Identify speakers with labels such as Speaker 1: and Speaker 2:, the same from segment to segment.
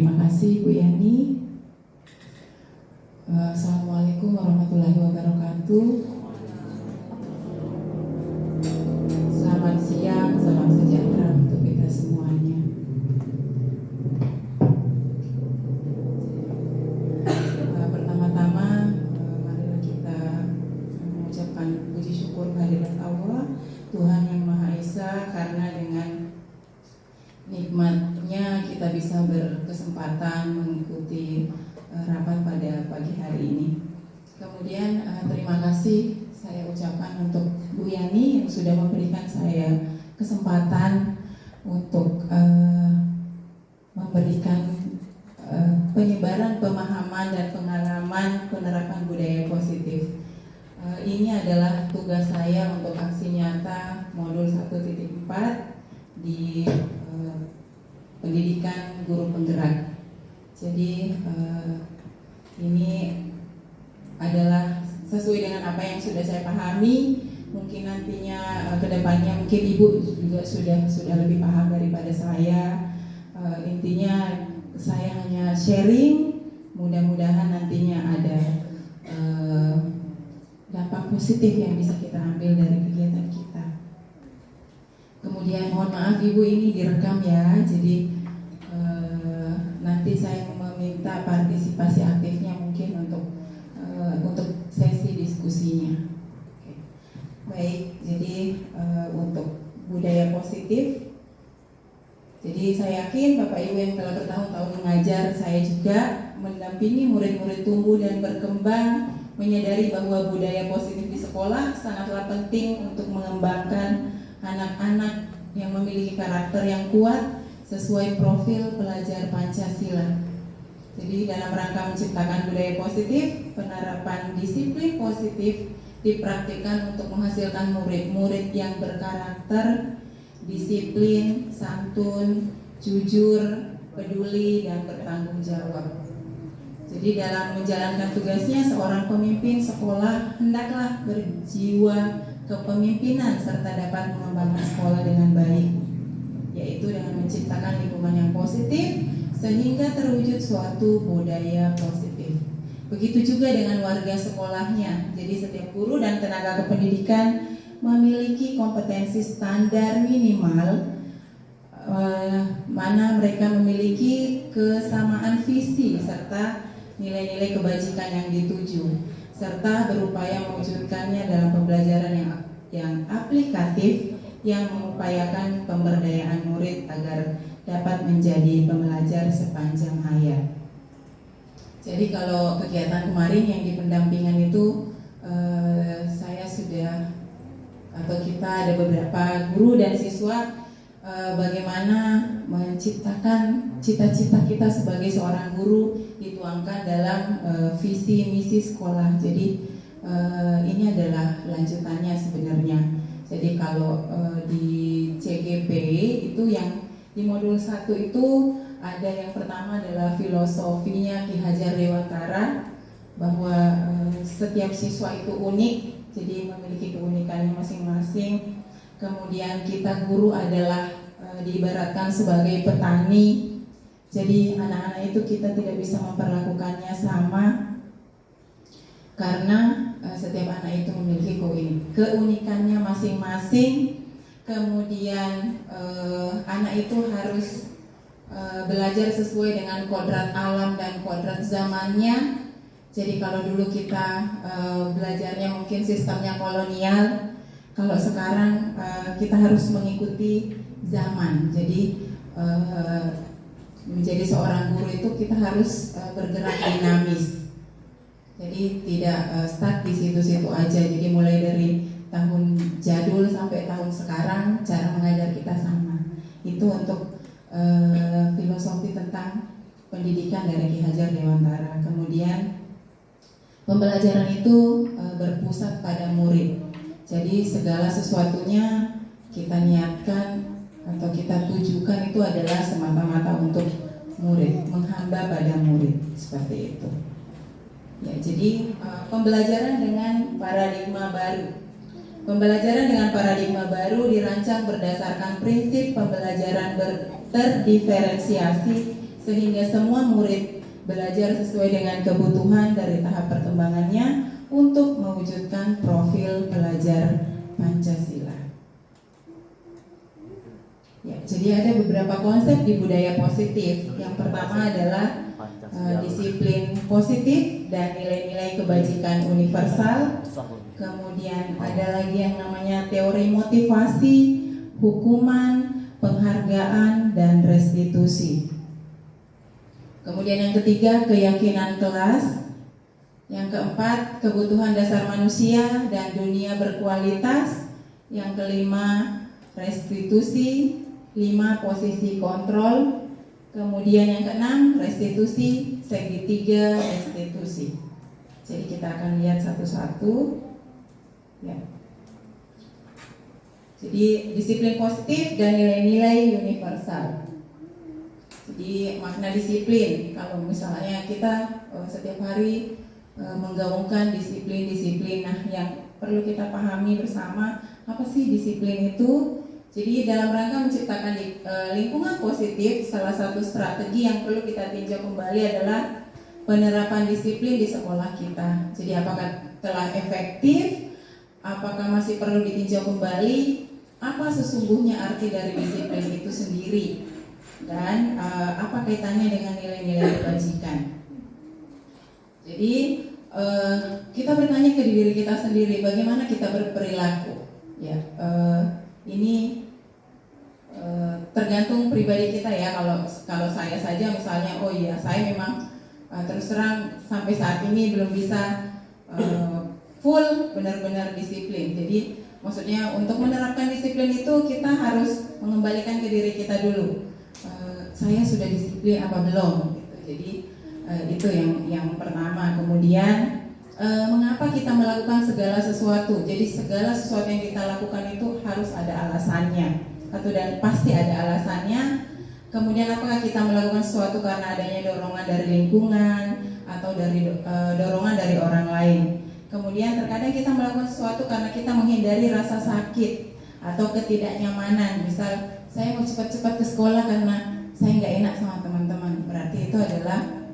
Speaker 1: Terima kasih Bu Yani. Assalamualaikum warahmatullahi wabarakatuh. Selamat siang, salam sejahtera untuk kita semuanya. Pertama-tama, marilah kita mengucapkan puji syukur kehadirat Allah, Tuhan yang Maha Esa, karena dengan nikmatnya kita bisa berkesempatan mengikuti rapat pada pagi hari ini. Kemudian terima kasih saya ucapkan untuk Bu Yani yang sudah memberikan saya kesempatan untuk memberikan penyebaran pemahaman dan pengalaman penerapan budaya positif. Ini adalah tugas saya untuk aksi nyata modul 1.4 di pendidikan guru penggerak. Jadi ini adalah sesuai dengan apa yang sudah saya pahami. Mungkin nantinya kedepannya mungkin Ibu juga sudah lebih paham daripada saya. Intinya saya hanya sharing. Mudah-mudahan nantinya ada dampak positif yang bisa kita ambil dari kegiatan kita. Kemudian mohon maaf Ibu, ini direkam ya. Jadi nanti saya meminta partisipasi aktifnya mungkin untuk sesi diskusinya. Oke. Baik, jadi untuk budaya positif. Jadi saya yakin Bapak Ibu yang telah bertahun-tahun mengajar, saya juga mendampingi murid-murid tumbuh dan berkembang, menyadari bahwa budaya positif di sekolah sangatlah penting untuk mengembangkan anak-anak yang memiliki karakter yang kuat sesuai profil pelajar Pancasila. Jadi dalam rangka menciptakan budaya positif, penerapan disiplin positif dipraktikkan untuk menghasilkan murid-murid yang berkarakter, disiplin, santun, jujur, peduli, dan bertanggung jawab. Jadi dalam menjalankan tugasnya, seorang pemimpin sekolah hendaklah berjiwa kepemimpinan serta dapat mengembangkan sekolah dengan baik, yaitu dengan menciptakan lingkungan yang positif sehingga terwujud suatu budaya positif. Begitu juga dengan warga sekolahnya. Jadi setiap guru dan tenaga kependidikan memiliki kompetensi standar minimal, mana mereka memiliki kesamaan visi serta nilai-nilai kebajikan yang dituju, serta berupaya mewujudkannya dalam pembelajaran yang aplikatif yang mengupayakan pemberdayaan murid agar dapat menjadi pembelajar sepanjang hayat. Jadi kalau kegiatan kemarin yang di pendampingan itu saya sudah atau kita ada beberapa guru dan siswa bagaimana menciptakan cita-cita kita sebagai seorang guru dituangkan dalam visi misi sekolah. Jadi ini adalah lanjutannya sebenarnya. Jadi kalau di CGP itu yang di modul 1 itu ada yang pertama adalah filosofinya Ki Hajar Dewantara, bahwa setiap siswa itu unik, jadi memiliki keunikannya masing-masing. Kemudian kita guru adalah diibaratkan sebagai petani. Jadi anak-anak itu kita tidak bisa memperlakukannya sama, karena setiap anak itu memiliki keunikannya masing-masing. Kemudian anak itu harus belajar sesuai dengan kodrat alam dan kodrat zamannya. Jadi kalau dulu kita belajarnya mungkin sistemnya kolonial, kalau sekarang kita harus mengikuti zaman. Jadi menjadi seorang guru itu kita harus bergerak dinamis. Jadi tidak stuck di situ-situ aja. Jadi mulai dari tahun jadul sampai tahun sekarang cara mengajar kita sama. Itu untuk filosofi tentang pendidikan dari Ki Hajar Dewantara. Kemudian pembelajaran itu berpusat pada murid. Jadi segala sesuatunya kita niatkan atau kita tujukan itu adalah semata-mata untuk murid, menghamba pada murid, seperti itu. Ya, jadi pembelajaran dengan paradigma baru. Pembelajaran dengan paradigma baru dirancang berdasarkan prinsip pembelajaran terdiferensiasi sehingga semua murid belajar sesuai dengan kebutuhan dari tahap perkembangannya untuk mewujudkan profil pelajar Pancasila. Ya, jadi ada beberapa konsep di budaya positif. Yang pertama adalah disiplin positif dan nilai-nilai kebajikan universal. Kemudian ada lagi yang namanya teori motivasi, hukuman, penghargaan, dan restitusi. Kemudian yang ketiga, keyakinan kelas. Yang keempat, kebutuhan dasar manusia dan dunia berkualitas. Yang kelima, restitusi. 5, posisi kontrol. Kemudian yang keenam, restitusi. Segitiga restitusi. Jadi kita akan lihat satu-satu. Ya. Jadi disiplin positif dan nilai-nilai universal. Jadi makna disiplin, kalau misalnya kita setiap hari menggaungkan disiplin-disiplin, nah yang perlu kita pahami bersama, apa sih disiplin itu? Jadi dalam rangka menciptakan lingkungan positif, salah satu strategi yang perlu kita tinjau kembali adalah penerapan disiplin di sekolah kita. Jadi apakah telah efektif? Apakah masih perlu ditinjau kembali? Apa sesungguhnya arti dari disiplin itu sendiri? Dan apa kaitannya dengan nilai-nilai kebajikan? Jadi kita bertanya ke diri kita sendiri, bagaimana kita berperilaku? Ya, ini tergantung pribadi kita ya. Kalau saya saja misalnya, oh iya saya memang terus terang sampai saat ini belum bisa full benar-benar disiplin. Jadi maksudnya untuk menerapkan disiplin itu kita harus mengembalikan ke diri kita dulu. Saya sudah disiplin apa belum? Gitu. Jadi itu yang pertama. Kemudian mengapa kita melakukan segala sesuatu? Jadi segala sesuatu yang kita lakukan itu harus ada alasannya, dan pasti ada alasannya. Kemudian apakah kita melakukan sesuatu karena adanya dorongan dari lingkungan atau dari dorongan dari orang lain? Kemudian terkadang kita melakukan sesuatu karena kita menghindari rasa sakit atau ketidaknyamanan. Misal saya mau cepat-cepat ke sekolah karena saya nggak enak sama teman-teman. Berarti itu adalah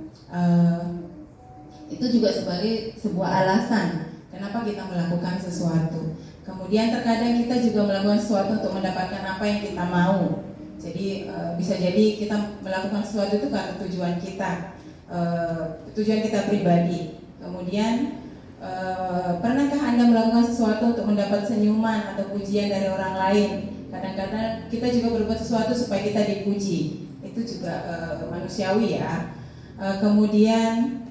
Speaker 1: itu juga sebagai sebuah alasan kenapa kita melakukan sesuatu. Kemudian terkadang kita juga melakukan sesuatu untuk mendapatkan apa yang kita mau. Jadi bisa jadi kita melakukan sesuatu itu karena tujuan kita pribadi. Kemudian pernahkah Anda melakukan sesuatu untuk mendapat senyuman atau pujian dari orang lain? Kadang-kadang kita juga berbuat sesuatu supaya kita dipuji. Itu juga manusiawi ya. Kemudian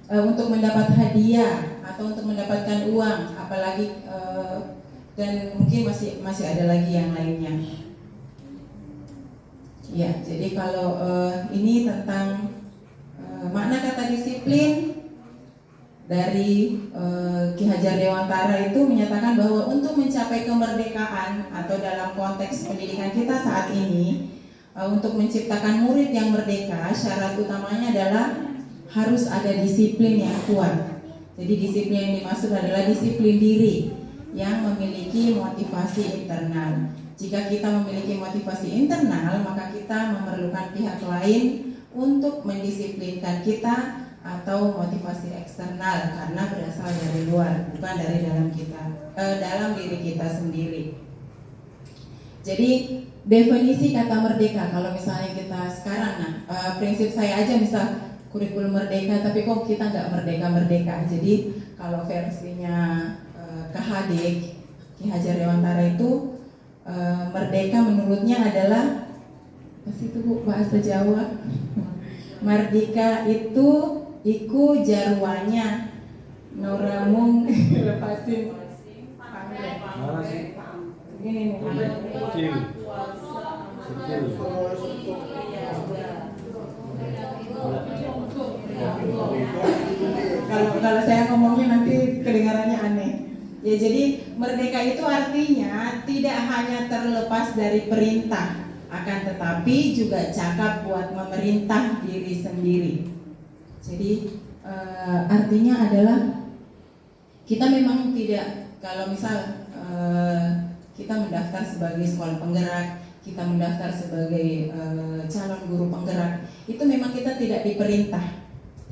Speaker 1: untuk mendapat hadiah atau untuk mendapatkan uang, apalagi dan mungkin masih ada lagi yang lainnya. Ya, jadi kalau ini tentang makna kata disiplin dari Ki Hajar Dewantara itu menyatakan bahwa untuk mencapai kemerdekaan atau dalam konteks pendidikan kita saat ini, untuk menciptakan murid yang merdeka, syarat utamanya adalah harus ada disiplin yang kuat. Jadi disiplin yang dimaksud adalah disiplin diri yang memiliki motivasi internal. Jika kita memiliki motivasi internal, maka kita memerlukan pihak lain untuk mendisiplinkan kita, atau motivasi eksternal karena berasal dari luar, bukan dari dalam diri kita sendiri. Jadi definisi kata merdeka, kalau misalnya kita sekarang, prinsip saya aja misal kurikulum merdeka, tapi kok kita nggak merdeka. Jadi kalau versinya KHD Ki Hajar Dewantara itu merdeka menurutnya adalah apa sih itu Bu, bahasa Jawa? Merdeka itu iku jarwanya noramung lepasin ini nih kalau saya ngomongnya nanti kedengarannya aneh ya. Jadi merdeka itu artinya tidak hanya terlepas dari perintah, akan tetapi juga cakap buat memerintah diri sendiri. Jadi artinya adalah kita memang tidak, kalau misal kita mendaftar sebagai sekolah penggerak, kita mendaftar sebagai calon guru penggerak, itu memang kita tidak diperintah,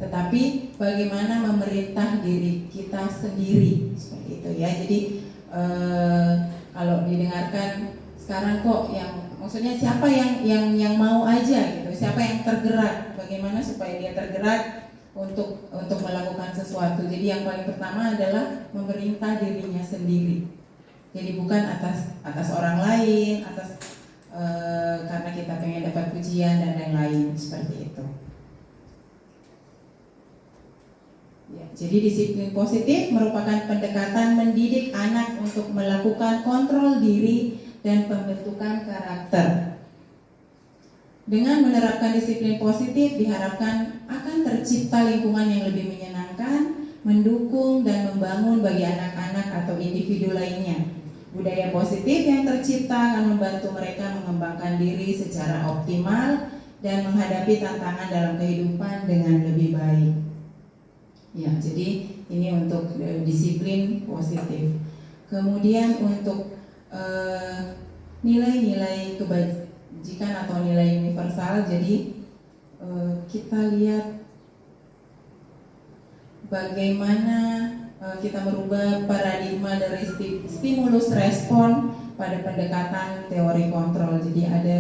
Speaker 1: tetapi bagaimana memerintah diri kita sendiri, seperti itu ya. Jadi kalau didengarkan sekarang kok yang maksudnya siapa yang mau aja gitu, siapa yang tergerak, bagaimana supaya dia tergerak untuk melakukan sesuatu. Jadi yang paling pertama adalah memerintah dirinya sendiri. Jadi bukan atas orang lain, karena kita pengen dapat pujian dan lain-lain, seperti itu. Ya, jadi disiplin positif merupakan pendekatan mendidik anak untuk melakukan kontrol diri dan pembentukan karakter. Dengan menerapkan disiplin positif diharapkan akan tercipta lingkungan yang lebih menyenangkan, mendukung dan membangun bagi anak-anak atau individu lainnya. Budaya positif yang tercipta akan membantu mereka mengembangkan diri secara optimal dan menghadapi tantangan dalam kehidupan dengan lebih baik. Ya, jadi ini untuk disiplin positif. Kemudian untuk nilai-nilai kebajikan atau nilai universal, jadi kita lihat bagaimana kita merubah paradigma dari stimulus respon pada pendekatan teori kontrol. Jadi ada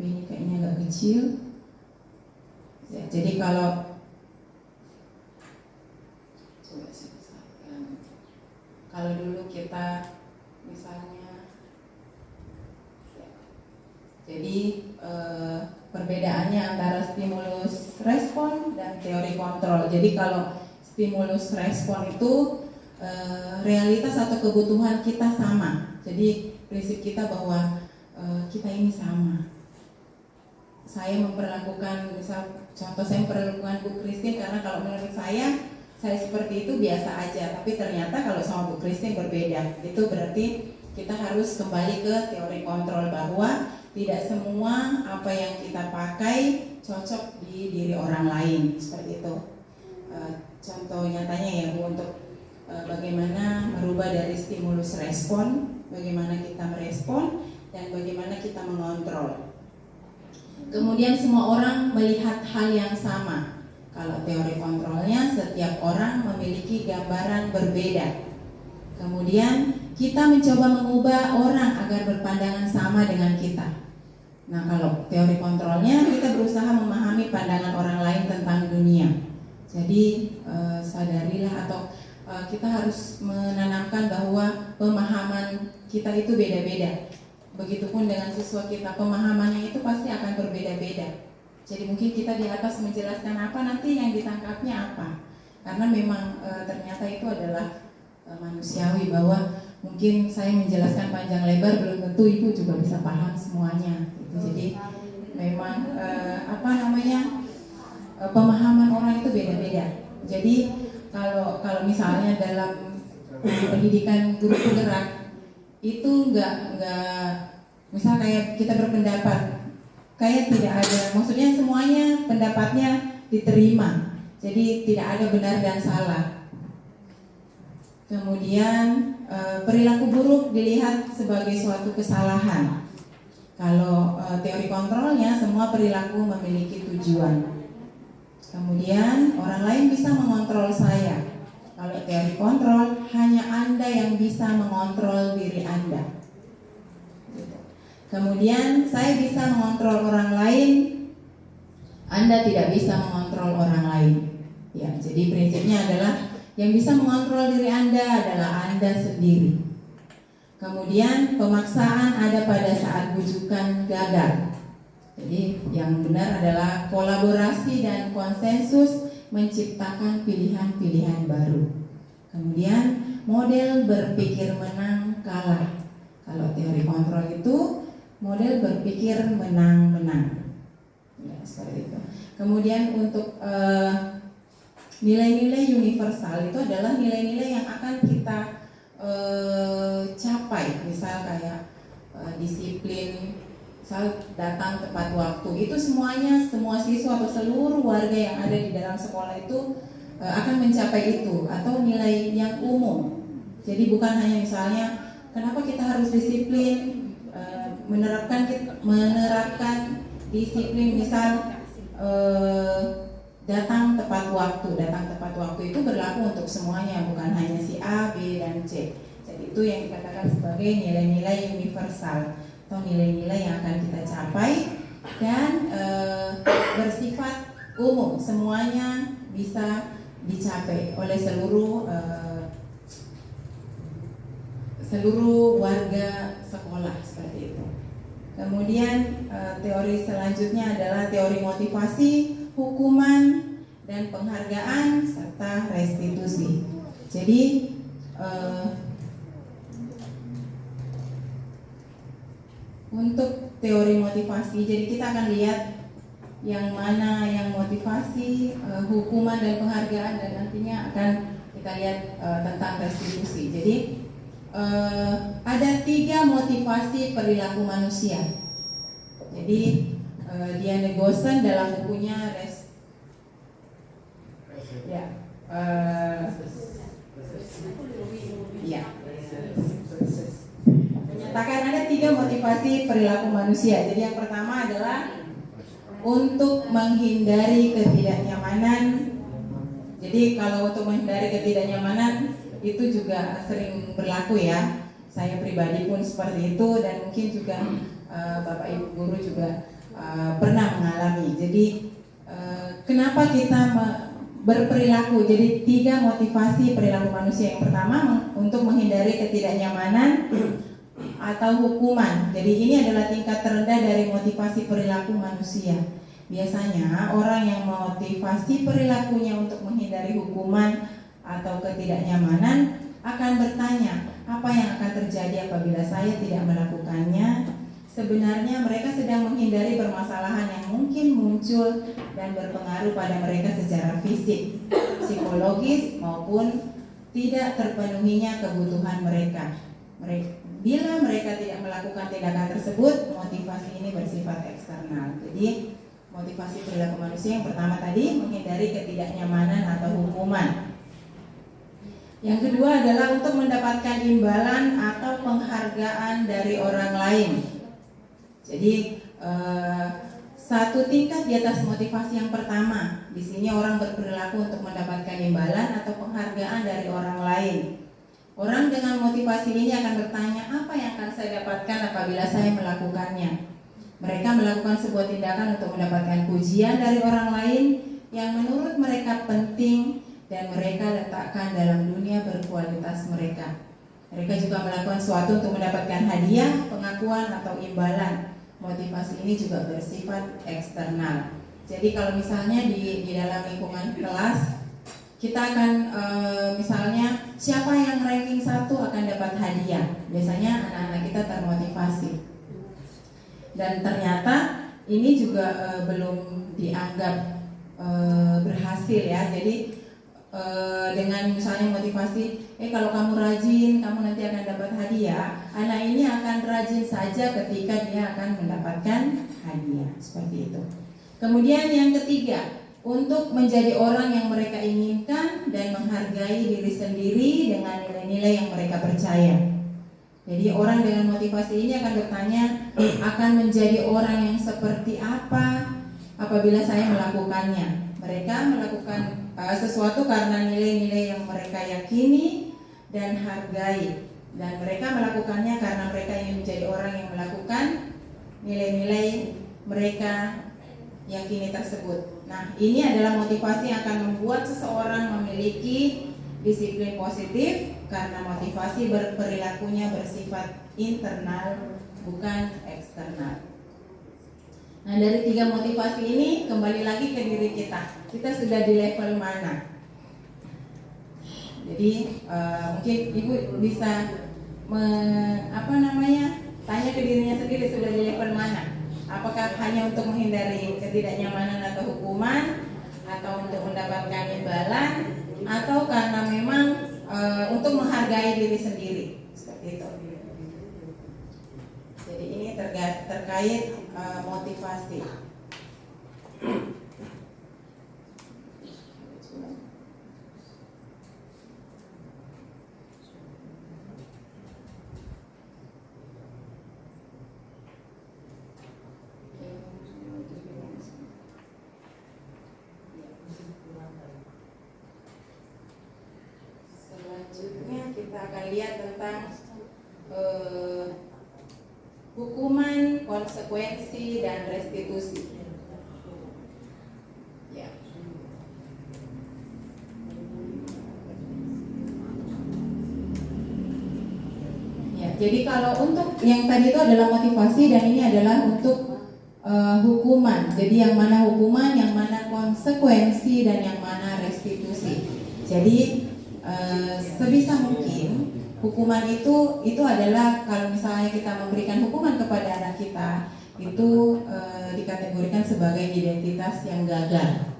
Speaker 1: ini kayaknya agak kecil ya, jadi kalau dulu kita misalnya ya, jadi perbedaannya antara stimulus respon dan teori kontrol. Jadi kalau stimulus respon itu realitas atau kebutuhan kita sama. Jadi prinsip kita bahwa kita ini sama. Saya memperlakukan, misal contoh saya memperlakukan Bu Christine karena kalau menurut saya seperti itu biasa aja, tapi ternyata kalau sama Bu Christine berbeda. Itu berarti kita harus kembali ke teori kontrol bahwa tidak semua apa yang kita pakai cocok di diri orang lain, seperti itu. Contoh nyatanya ya Bu, untuk bagaimana merubah dari stimulus respon, bagaimana kita merespon dan bagaimana kita mengontrol. Kemudian semua orang melihat hal yang sama. Kalau teori kontrolnya, setiap orang memiliki gambaran berbeda. Kemudian kita mencoba mengubah orang agar berpandangan sama dengan kita. Nah, kalau teori kontrolnya, kita berusaha memahami pandangan orang lain tentang dunia. Jadi sadarilah atau kita harus menanamkan bahwa pemahaman kita itu beda-beda. Begitupun dengan siswa kita, pemahamannya itu pasti akan berbeda-beda. Jadi mungkin kita di atas menjelaskan apa, nanti yang ditangkapnya apa. Karena memang ternyata itu adalah manusiawi, bahwa mungkin saya menjelaskan panjang lebar belum tentu ibu juga bisa paham semuanya. Gitu. Jadi memang pemahaman orang itu beda-beda. Jadi kalau misalnya dalam pendidikan guru penggerak itu enggak misal kayak kita berpendapat kayak tidak ada, maksudnya semuanya pendapatnya diterima. Jadi tidak ada benar dan salah. Kemudian perilaku buruk dilihat sebagai suatu kesalahan. Kalau teori kontrolnya, semua perilaku memiliki tujuan. Kemudian orang lain bisa mengontrol saya. Kalau teori kontrol, hanya Anda yang bisa mengontrol diri Anda. Kemudian saya bisa mengontrol orang lain, Anda tidak bisa mengontrol orang lain. Ya, jadi prinsipnya adalah yang bisa mengontrol diri Anda adalah Anda sendiri. Kemudian pemaksaan ada pada saat bujukan gagal. Jadi yang benar adalah kolaborasi dan konsensus menciptakan pilihan-pilihan baru. Kemudian model berpikir menang kalah. Kalau teori kontrol itu model berpikir menang-menang. Ya, seperti itu. Kemudian untuk nilai-nilai universal itu adalah nilai-nilai yang akan kita capai. Misal kayak disiplin, misal datang tepat waktu. Itu semuanya, semua siswa atau seluruh warga yang ada di dalam sekolah itu akan mencapai itu. Atau nilai yang umum. Jadi bukan hanya misalnya kenapa kita harus disiplin, menerapkan disiplin, misal datang tepat waktu. Datang tepat waktu itu berlaku untuk semuanya, bukan hanya si A, B, dan C. Jadi itu yang dikatakan sebagai nilai-nilai universal atau nilai-nilai yang akan kita capai dan bersifat umum, semuanya bisa dicapai oleh seluruh warga sekolah, seperti itu. Kemudian teori selanjutnya adalah teori motivasi, hukuman, dan penghargaan serta restitusi. Jadi untuk teori motivasi, jadi kita akan lihat yang mana yang motivasi, hukuman dan penghargaan, dan nantinya akan kita lihat tentang restitusi. Jadi ada 3 motivasi perilaku manusia. Jadi Diane Gossen dalam bukunya menyatakan ada 3 motivasi perilaku manusia. Jadi yang pertama adalah untuk menghindari ketidaknyamanan. Jadi kalau untuk menghindari ketidaknyamanan itu juga sering berlaku ya. Saya pribadi pun seperti itu, dan mungkin juga Bapak Ibu guru juga pernah mengalami. Jadi kenapa kita berperilaku? Jadi 3 motivasi perilaku manusia. Yang pertama untuk menghindari ketidaknyamanan atau hukuman. Jadi ini adalah tingkat terendah dari motivasi perilaku manusia. Biasanya orang yang motivasi perilakunya untuk menghindari hukuman atau ketidaknyamanan akan bertanya, apa yang akan terjadi apabila saya tidak melakukannya? Sebenarnya mereka sedang menghindari permasalahan yang mungkin muncul dan berpengaruh pada mereka secara fisik, psikologis, maupun tidak terpenuhinya kebutuhan mereka. Bila mereka tidak melakukan tindakan tersebut, motivasi ini bersifat eksternal. Jadi motivasi perilaku manusia yang pertama tadi menghindari ketidaknyamanan atau hukuman. Yang kedua adalah untuk mendapatkan imbalan atau penghargaan dari orang lain. Jadi satu tingkat di atas motivasi yang pertama. Di sini orang berperilaku untuk mendapatkan imbalan atau penghargaan dari orang lain. Orang dengan motivasi ini akan bertanya, apa yang akan saya dapatkan apabila saya melakukannya? Mereka melakukan sebuah tindakan untuk mendapatkan pujian dari orang lain yang menurut mereka penting dan mereka letakkan dalam dunia berkualitas mereka. Mereka juga melakukan sesuatu untuk mendapatkan hadiah, pengakuan, atau imbalan. Motivasi ini juga bersifat eksternal. Jadi kalau misalnya di dalam lingkungan kelas, kita akan misalnya siapa yang ranking 1 akan dapat hadiah. Biasanya anak-anak kita termotivasi. Dan ternyata ini juga belum dianggap berhasil ya. Jadi dengan misalnya motivasi, kalau kamu rajin, kamu nanti akan dapat hadiah. Anak ini akan rajin saja ketika dia akan mendapatkan hadiah, seperti itu. Kemudian yang ketiga, untuk menjadi orang yang mereka inginkan dan menghargai diri sendiri dengan nilai-nilai yang mereka percaya. Jadi orang dengan motivasi ini akan bertanya, akan menjadi orang yang seperti apa apabila saya melakukannya. Mereka melakukan sesuatu karena nilai-nilai yang mereka yakini dan hargai, dan mereka melakukannya karena mereka ingin menjadi orang yang melakukan nilai-nilai mereka yakini tersebut. Nah, ini adalah motivasi yang akan membuat seseorang memiliki disiplin positif karena motivasi berperilakunya bersifat internal, bukan eksternal. Nah, dari 3 motivasi ini kembali lagi ke diri kita. Kita sudah di level mana? Jadi mungkin Ibu bisa tanya ke dirinya sendiri, sudah di level mana? Apakah hanya untuk menghindari ketidaknyamanan atau hukuman, atau untuk mendapatkan imbalan, atau karena memang untuk menghargai diri sendiri, seperti itu. Jadi ini terkait motivasi. kita akan lihat tentang hukuman, konsekuensi, dan restitusi. Ya. Ya, jadi kalau untuk yang tadi itu adalah motivasi dan ini adalah untuk hukuman. Jadi yang mana hukuman, yang mana konsekuensi, dan yang mana restitusi. Jadi sebisa mungkin hukuman itu adalah kalau misalnya kita memberikan hukuman kepada anak kita itu dikategorikan sebagai identitas yang gagal.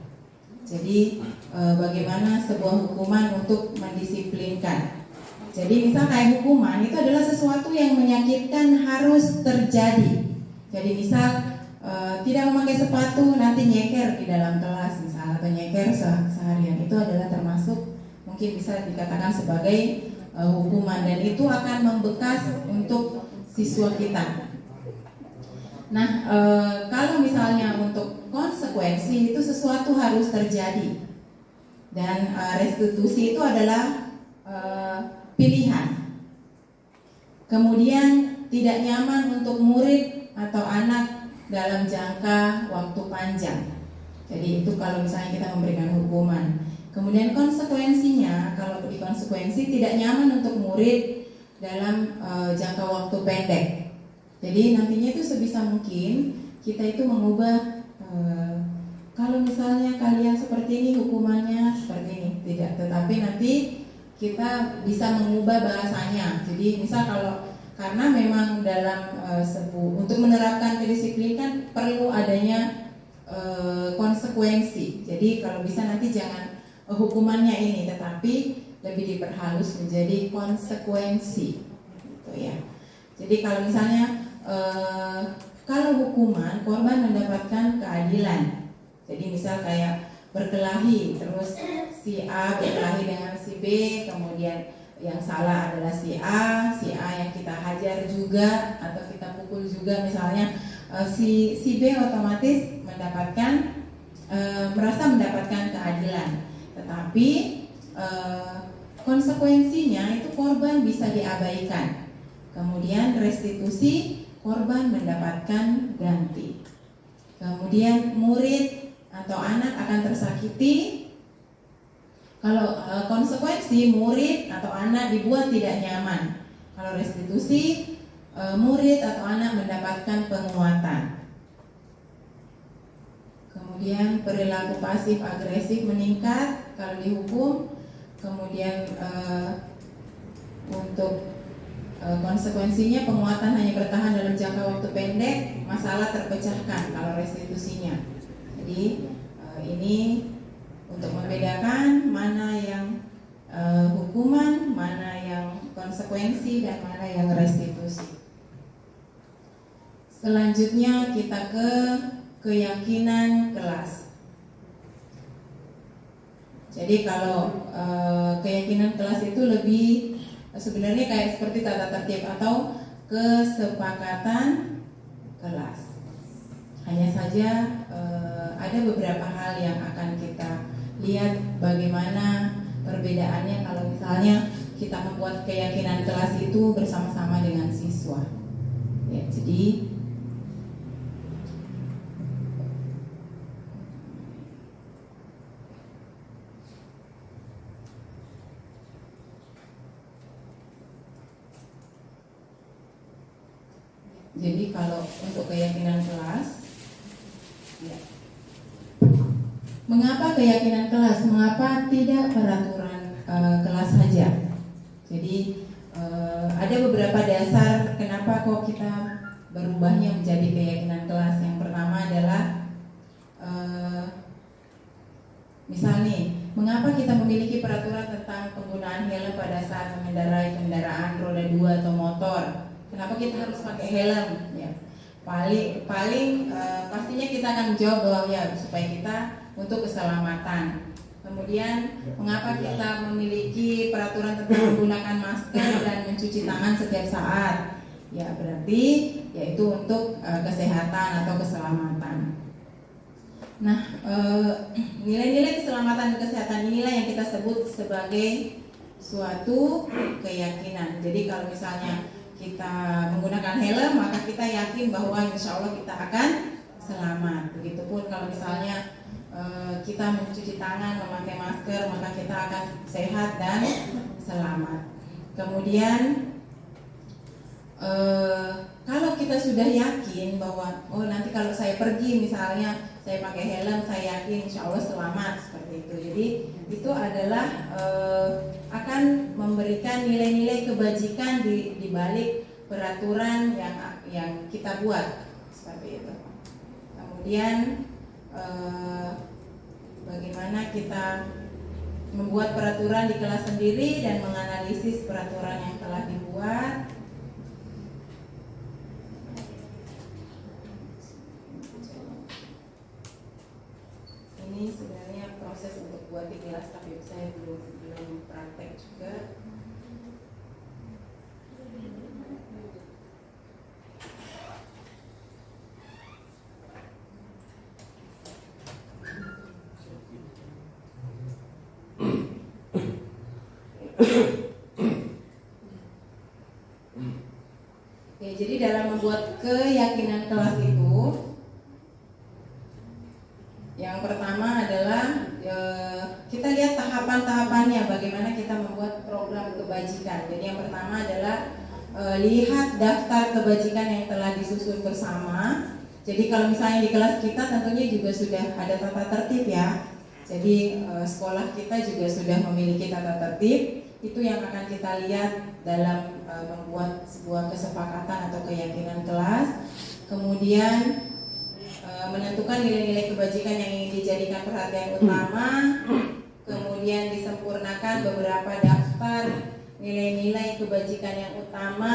Speaker 1: Jadi bagaimana sebuah hukuman untuk mendisiplinkan. Jadi misal kayak hukuman itu adalah sesuatu yang menyakitkan harus terjadi. Jadi misal tidak memakai sepatu nanti nyeker di dalam kelas misal, atau nyeker seharian, itu adalah termasuk mungkin bisa dikatakan sebagai hukuman, dan itu akan membekas untuk siswa kita. Nah, kalau misalnya untuk konsekuensi itu sesuatu harus terjadi, dan restitusi itu adalah pilihan. Kemudian tidak nyaman untuk murid atau anak dalam jangka waktu panjang. Jadi itu kalau misalnya kita memberikan hukuman. Kemudian konsekuensinya, kalau di konsekuensi tidak nyaman untuk murid dalam jangka waktu pendek. Jadi nantinya itu sebisa mungkin kita itu mengubah kalau misalnya kalian seperti ini hukumannya seperti ini, tidak. Tetapi nanti kita bisa mengubah bahasanya. Jadi misal kalau karena memang dalam untuk menerapkan kedisiplinan kan perlu adanya konsekuensi. Jadi kalau bisa nanti jangan hukumannya ini, tetapi lebih diperhalus menjadi konsekuensi, gitu ya. Jadi kalau misalnya kalau hukuman korban mendapatkan keadilan. Jadi misal kayak berkelahi, terus si A berkelahi dengan si B, kemudian yang salah adalah si A yang kita hajar juga atau kita pukul juga misalnya, si B otomatis mendapatkan merasa mendapatkan keadilan. Tetapi konsekuensinya itu korban bisa diabaikan. Kemudian restitusi, korban mendapatkan ganti. Kemudian murid atau anak akan tersakiti. Kalau konsekuensi, murid atau anak dibuat tidak nyaman. Kalau restitusi, murid atau anak mendapatkan penguatan. Kemudian perilaku pasif agresif meningkat kalau dihukum. Kemudian untuk konsekuensinya, penguatan hanya bertahan dalam jangka waktu pendek, masalah terpecahkan kalau restitusinya. Jadi ini untuk membedakan mana yang hukuman, mana yang konsekuensi, dan mana yang restitusi. Selanjutnya kita ke keyakinan kelas. Jadi kalau keyakinan kelas itu lebih sebenarnya kayak seperti tata tertib atau kesepakatan kelas. Hanya saja ada beberapa hal yang akan kita lihat bagaimana perbedaannya kalau misalnya kita membuat keyakinan kelas itu bersama-sama dengan siswa. Ya, jadi kalau untuk keyakinan kelas, ya. Mengapa keyakinan kelas? Mengapa tidak peraturan kelas saja? Jadi ada beberapa dasar kenapa kok kita berubahnya menjadi keyakinan kelas. Yang pertama adalah misal nih, mengapa kita memiliki peraturan tentang penggunaan helm pada saat mengendarai kendaraan roda 2 atau motor? Kenapa kita harus pakai helm? Ya, paling pastinya kita akan menjawab bahwa ya supaya kita untuk keselamatan. Kemudian mengapa kita memiliki peraturan tentang menggunakan masker dan mencuci tangan setiap saat? Ya berarti yaitu untuk kesehatan atau keselamatan. Nah, nilai-nilai keselamatan dan kesehatan inilah yang kita sebut sebagai suatu keyakinan. Jadi kalau misalnya kita menggunakan helm, maka kita yakin bahwa insya Allah kita akan selamat. Begitupun kalau misalnya kita mencuci tangan, memakai masker, maka kita akan sehat dan selamat. Kemudian kalau kita sudah yakin bahwa nanti kalau saya pergi misalnya saya pakai helm, saya yakin insya Allah selamat, seperti itu. Jadi itu adalah akan memberikan nilai-nilai kebajikan di balik peraturan yang kita buat, seperti itu. Kemudian bagaimana kita membuat peraturan di kelas sendiri dan menganalisis peraturan yang telah dibuat. Ini sebenarnya proses untuk buat di kelas, tapi saya belum praktek juga. Oke, jadi dalam membuat keyakinan kelas itu, yang pertama adalah kita lihat tahapan-tahapannya, bagaimana kita membuat program kebajikan. Jadi yang pertama adalah lihat daftar kebajikan yang telah disusun bersama. Jadi kalau misalnya di kelas kita tentunya juga sudah ada tata tertib ya. Jadi sekolah kita juga sudah memiliki tata tertib. Itu yang akan kita lihat dalam membuat sebuah kesepakatan atau keyakinan kelas. Kemudian menentukan nilai-nilai kebajikan yang ingin dijadikan perhatian utama. Kemudian disempurnakan beberapa daftar nilai-nilai kebajikan yang utama.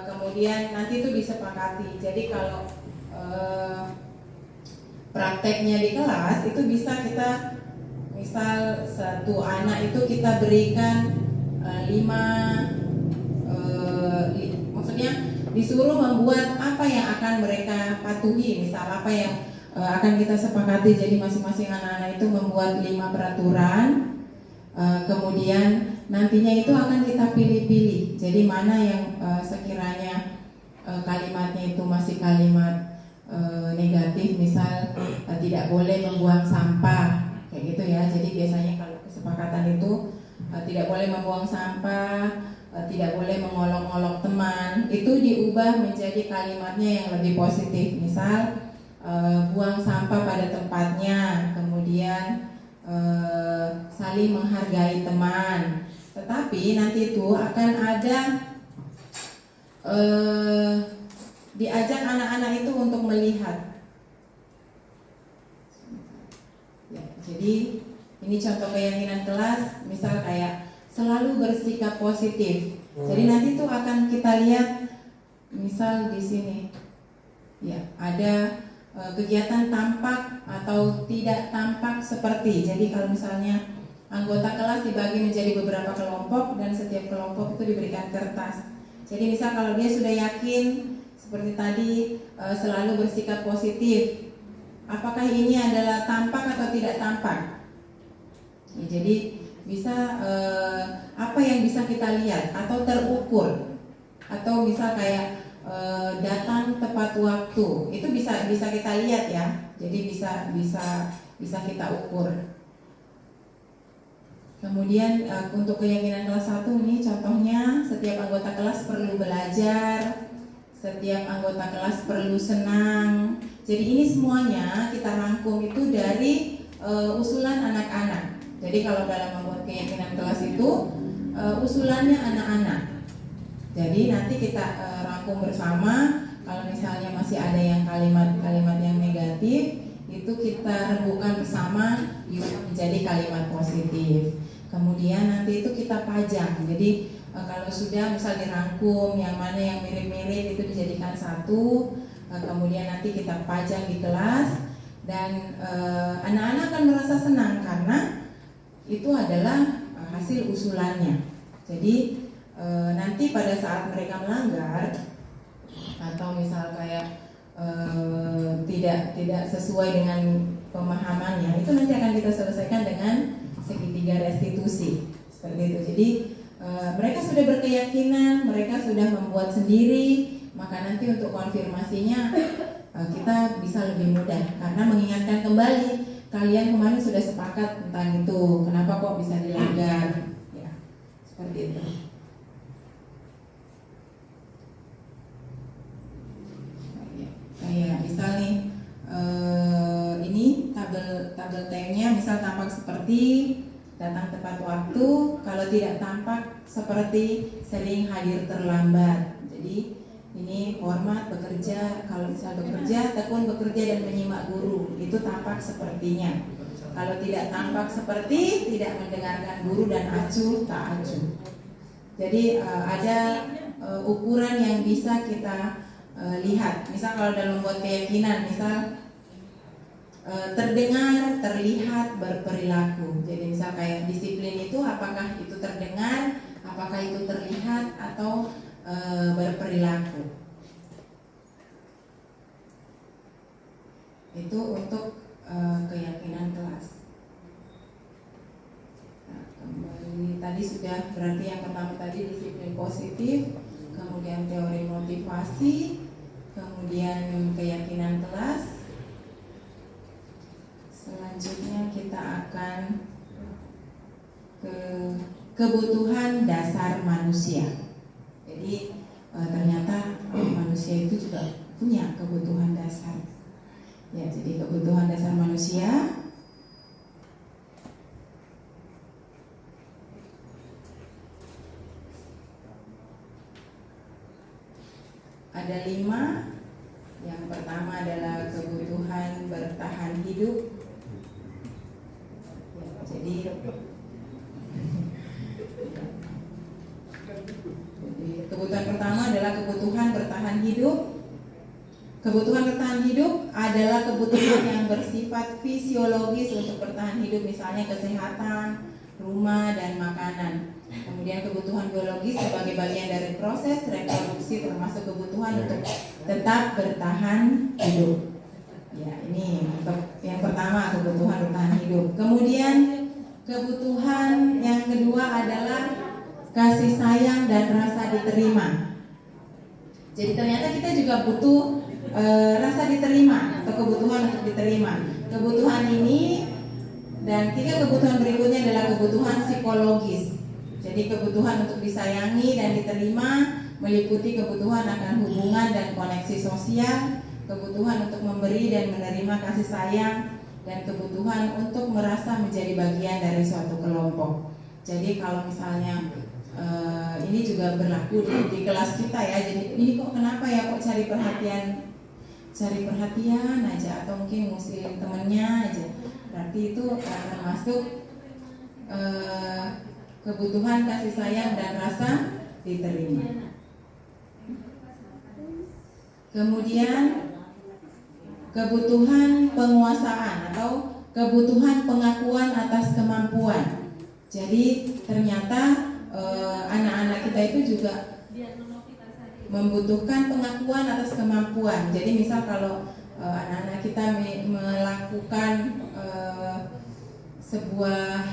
Speaker 1: Kemudian nanti itu disepakati. Jadi kalau prakteknya di kelas itu bisa kita, misal satu anak itu kita berikan 5, maksudnya disuruh membuat apa yang akan mereka patuhi, misal apa yang akan kita sepakati. Jadi masing-masing anak-anak itu membuat 5 peraturan. Kemudian nantinya itu akan kita pilih-pilih. Jadi mana yang sekiranya kalimatnya itu masih kalimat negatif, misal tidak boleh membuang sampah, kayak gitu ya. Jadi biasanya kalau kesepakatan itu tidak boleh membuang sampah, tidak boleh mengolok-olok teman, itu diubah menjadi kalimatnya yang lebih positif. Misal buang sampah pada tempatnya, kemudian saling menghargai teman. Tetapi nanti itu akan ada diajak anak-anak itu untuk melihat. Ya, jadi ini contoh keyakinan kelas, misal kayak selalu bersikap positif. Jadi nanti tuh akan kita lihat, misal di sini, ya ada kegiatan tampak atau tidak tampak seperti. Jadi kalau misalnya anggota kelas dibagi menjadi beberapa kelompok dan setiap kelompok itu diberikan kertas. Jadi misal kalau dia sudah yakin seperti tadi selalu bersikap positif, apakah ini adalah tampak atau tidak tampak? Ya, jadi bisa apa yang bisa kita lihat atau terukur, atau misal kayak datang tepat waktu, itu bisa kita lihat ya. Jadi bisa kita ukur. Kemudian untuk keyakinan kelas 1 ini contohnya, setiap anggota kelas perlu belajar, setiap anggota kelas perlu senang. Jadi ini semuanya kita rangkum itu dari usulan anak-anak. Jadi kalau dalam membuat keyakinan kelas itu usulannya anak-anak. Jadi nanti kita rangkum bersama. Kalau misalnya masih ada yang kalimat-kalimat yang negatif, itu kita rembukan bersama menjadi kalimat positif. Kemudian nanti itu kita pajang. Jadi kalau sudah misal dirangkum yang mana yang mirip-mirip itu dijadikan satu, kemudian nanti kita pajang di kelas, dan anak-anak akan merasa senang karena itu adalah hasil usulannya. Jadi nanti pada saat mereka melanggar atau misal kayak tidak sesuai dengan pemahamannya, itu nanti akan kita selesaikan dengan segitiga restitusi, seperti itu. Jadi mereka sudah berkeyakinan, mereka sudah membuat sendiri, maka nanti untuk konfirmasinya kita bisa lebih mudah karena mengingatkan kembali kalian kemarin sudah sepakat tentang itu, kenapa kok bisa dilanggar, ya seperti itu. Kayak misal nih ini tabel T-nya misal tampak seperti datang tepat waktu, kalau tidak tampak seperti sering hadir terlambat. Jadi ini format bekerja, kalau misal bekerja, tekun bekerja dan menyimak guru, itu tampak sepertinya. Kalau tidak tampak seperti, tidak mendengarkan guru dan acuh tak acuh. Jadi ada ukuran yang bisa kita lihat. Misal kalau dalam membuat keyakinan, misal terdengar, terlihat, berperilaku. Jadi misal kayak disiplin itu apakah itu terdengar, apakah itu terlihat atau berperilaku. Itu untuk keyakinan kelas. Nah, kembali tadi sudah berarti yang pertama tadi disiplin positif, kemudian teori motivasi, kemudian keyakinan kelas. Selanjutnya kita akan ke kebutuhan dasar manusia. Jadi ternyata manusia itu juga punya kebutuhan dasar. Ya, jadi kebutuhan dasar manusia ada 5. Yang pertama adalah kebutuhan bertahan hidup. Jadi kebutuhan pertama adalah kebutuhan bertahan hidup. Kebutuhan bertahan hidup adalah kebutuhan yang bersifat fisiologis untuk bertahan hidup, misalnya kesehatan, rumah, dan makanan. Kemudian kebutuhan biologis sebagai bagian dari proses reproduksi, termasuk kebutuhan untuk tetap bertahan hidup. Ya, ini untuk yang pertama, kebutuhan bertahan hidup. Kemudian kebutuhan yang kedua adalah kasih sayang dan rasa diterima. Jadi ternyata kita juga butuh rasa diterima atau kebutuhan untuk diterima. Kebutuhan ini dan 3 kebutuhan berikutnya adalah kebutuhan psikologis. Jadi kebutuhan untuk disayangi dan diterima meliputi kebutuhan akan hubungan dan koneksi sosial, kebutuhan untuk memberi dan menerima kasih sayang, dan kebutuhan untuk merasa menjadi bagian dari suatu kelompok. Jadi kalau misalnya ini juga berlaku di kelas kita ya. Jadi ini kok kenapa ya kok cari perhatian aja atau mungkin ngusir temennya aja. Berarti itu termasuk kebutuhan kasih sayang dan rasa diterima. Kemudian kebutuhan penguasaan atau kebutuhan pengakuan atas kemampuan. Jadi ternyata anak-anak kita itu juga membutuhkan pengakuan atas kemampuan. Jadi misal kalau anak-anak kita melakukan sebuah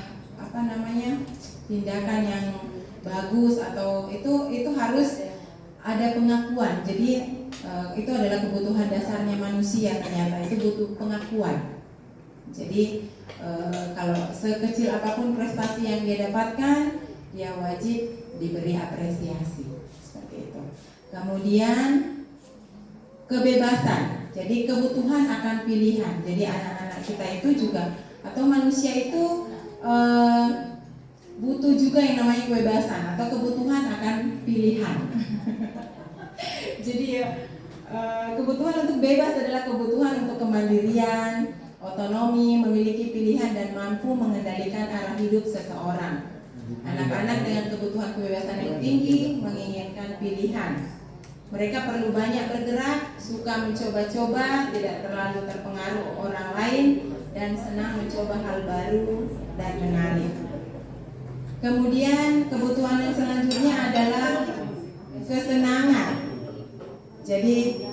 Speaker 1: tindakan yang bagus atau itu harus ada pengakuan. Jadi itu adalah kebutuhan dasarnya manusia, ternyata itu butuh pengakuan. Jadi kalau sekecil apapun prestasi yang dia dapatkan, dia wajib diberi apresiasi, seperti itu. Kemudian kebebasan, jadi kebutuhan akan pilihan. Jadi anak-anak kita itu juga atau manusia itu butuh juga yang namanya kebebasan atau kebutuhan akan pilihan. Jadi kebutuhan untuk bebas adalah kebutuhan untuk kemandirian, otonomi, memiliki pilihan dan mampu mengendalikan arah hidup seseorang. Anak-anak dengan kebutuhan kebebasan yang tinggi menginginkan pilihan. Mereka perlu banyak bergerak, suka mencoba-coba, tidak terlalu terpengaruh orang lain, dan senang mencoba hal baru dan menarik. Kemudian kebutuhan yang selanjutnya adalah kesenangan. Jadi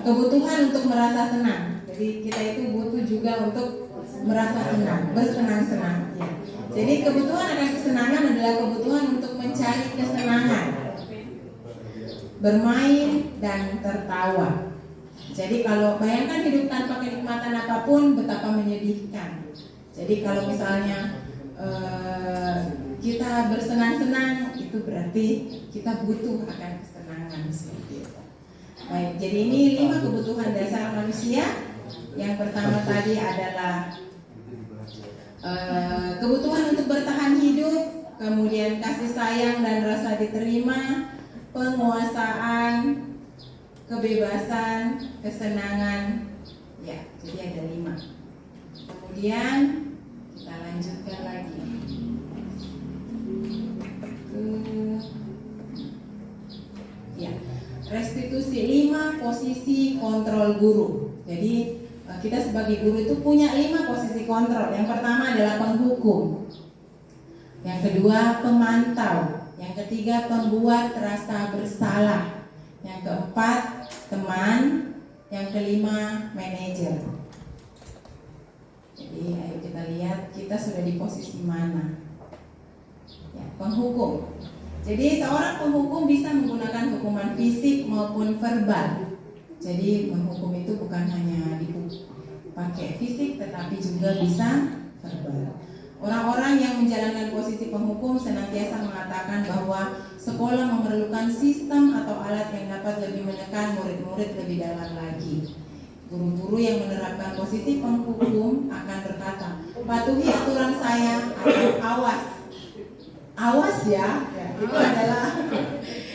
Speaker 1: kebutuhan untuk merasa senang. Jadi kita itu butuh juga untuk merasa senang, bersenang-senang. Ya. Jadi kebutuhan akan kesenangan adalah kebutuhan untuk mencari kesenangan, bermain dan tertawa. Jadi kalau bayangkan hidup tanpa kenikmatan apapun betapa menyedihkan. Jadi kalau misalnya kita bersenang-senang, itu berarti kita butuh akan kesenangan seperti itu. Baik, jadi ini 5 kebutuhan dasar manusia. Yang pertama tadi adalah kebutuhan untuk bertahan hidup, kemudian kasih sayang dan rasa diterima, penguasaan, kebebasan, kesenangan. Ya, jadi ada 5. Kemudian kita lanjutkan lagi. Ya, restitusi 5 posisi kontrol guru. Jadi kita sebagai guru itu punya 5 posisi kontrol. Yang pertama adalah penghukum, yang kedua pemantau, yang ketiga pembuat rasa bersalah, yang keempat teman, yang kelima manajer. Jadi ayo kita lihat kita sudah di posisi mana. Ya, penghukum. Jadi seorang penghukum bisa menggunakan hukuman fisik maupun verbal. Jadi menghukum itu bukan hanya dipakai fisik, tetapi juga bisa verbal. Orang-orang yang menjalankan posisi penghukum senantiasa mengatakan bahwa sekolah memerlukan sistem atau alat yang dapat lebih menekan murid-murid lebih dalam lagi. Guru-guru yang menerapkan posisi penghukum akan berkata, patuhi aturan saya atau awas. Awas ya, itu adalah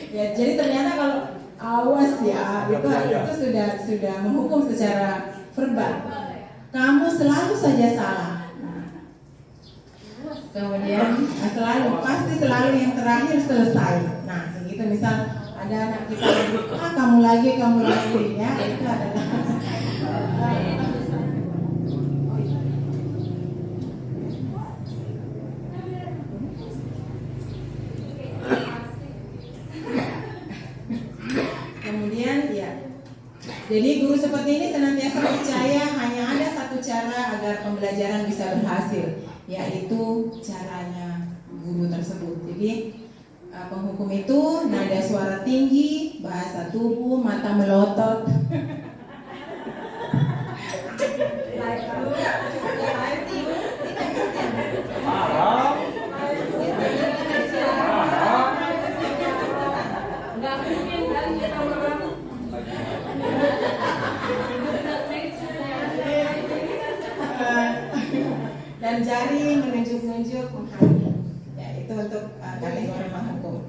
Speaker 1: ya. Jadi ternyata kalau awas ya, itu sudah menghukum secara verbal. Kamu selalu saja salah. Kemudian pasti selalu yang terakhir selesai. Nah, begitu misal ada anak kita kamu lagi ya, itu adalah kemudian ya. Jadi guru seperti ini senantiasa percaya hanya ada satu cara agar pembelajaran bisa berhasil, yaitu caranya guru tersebut. Jadi penghukum itu nada suara tinggi, bahasa tubuh, mata melotot. Dan jari menunjuk-nunjuk menghakimi. Ya, itu untuk kategori penghukum.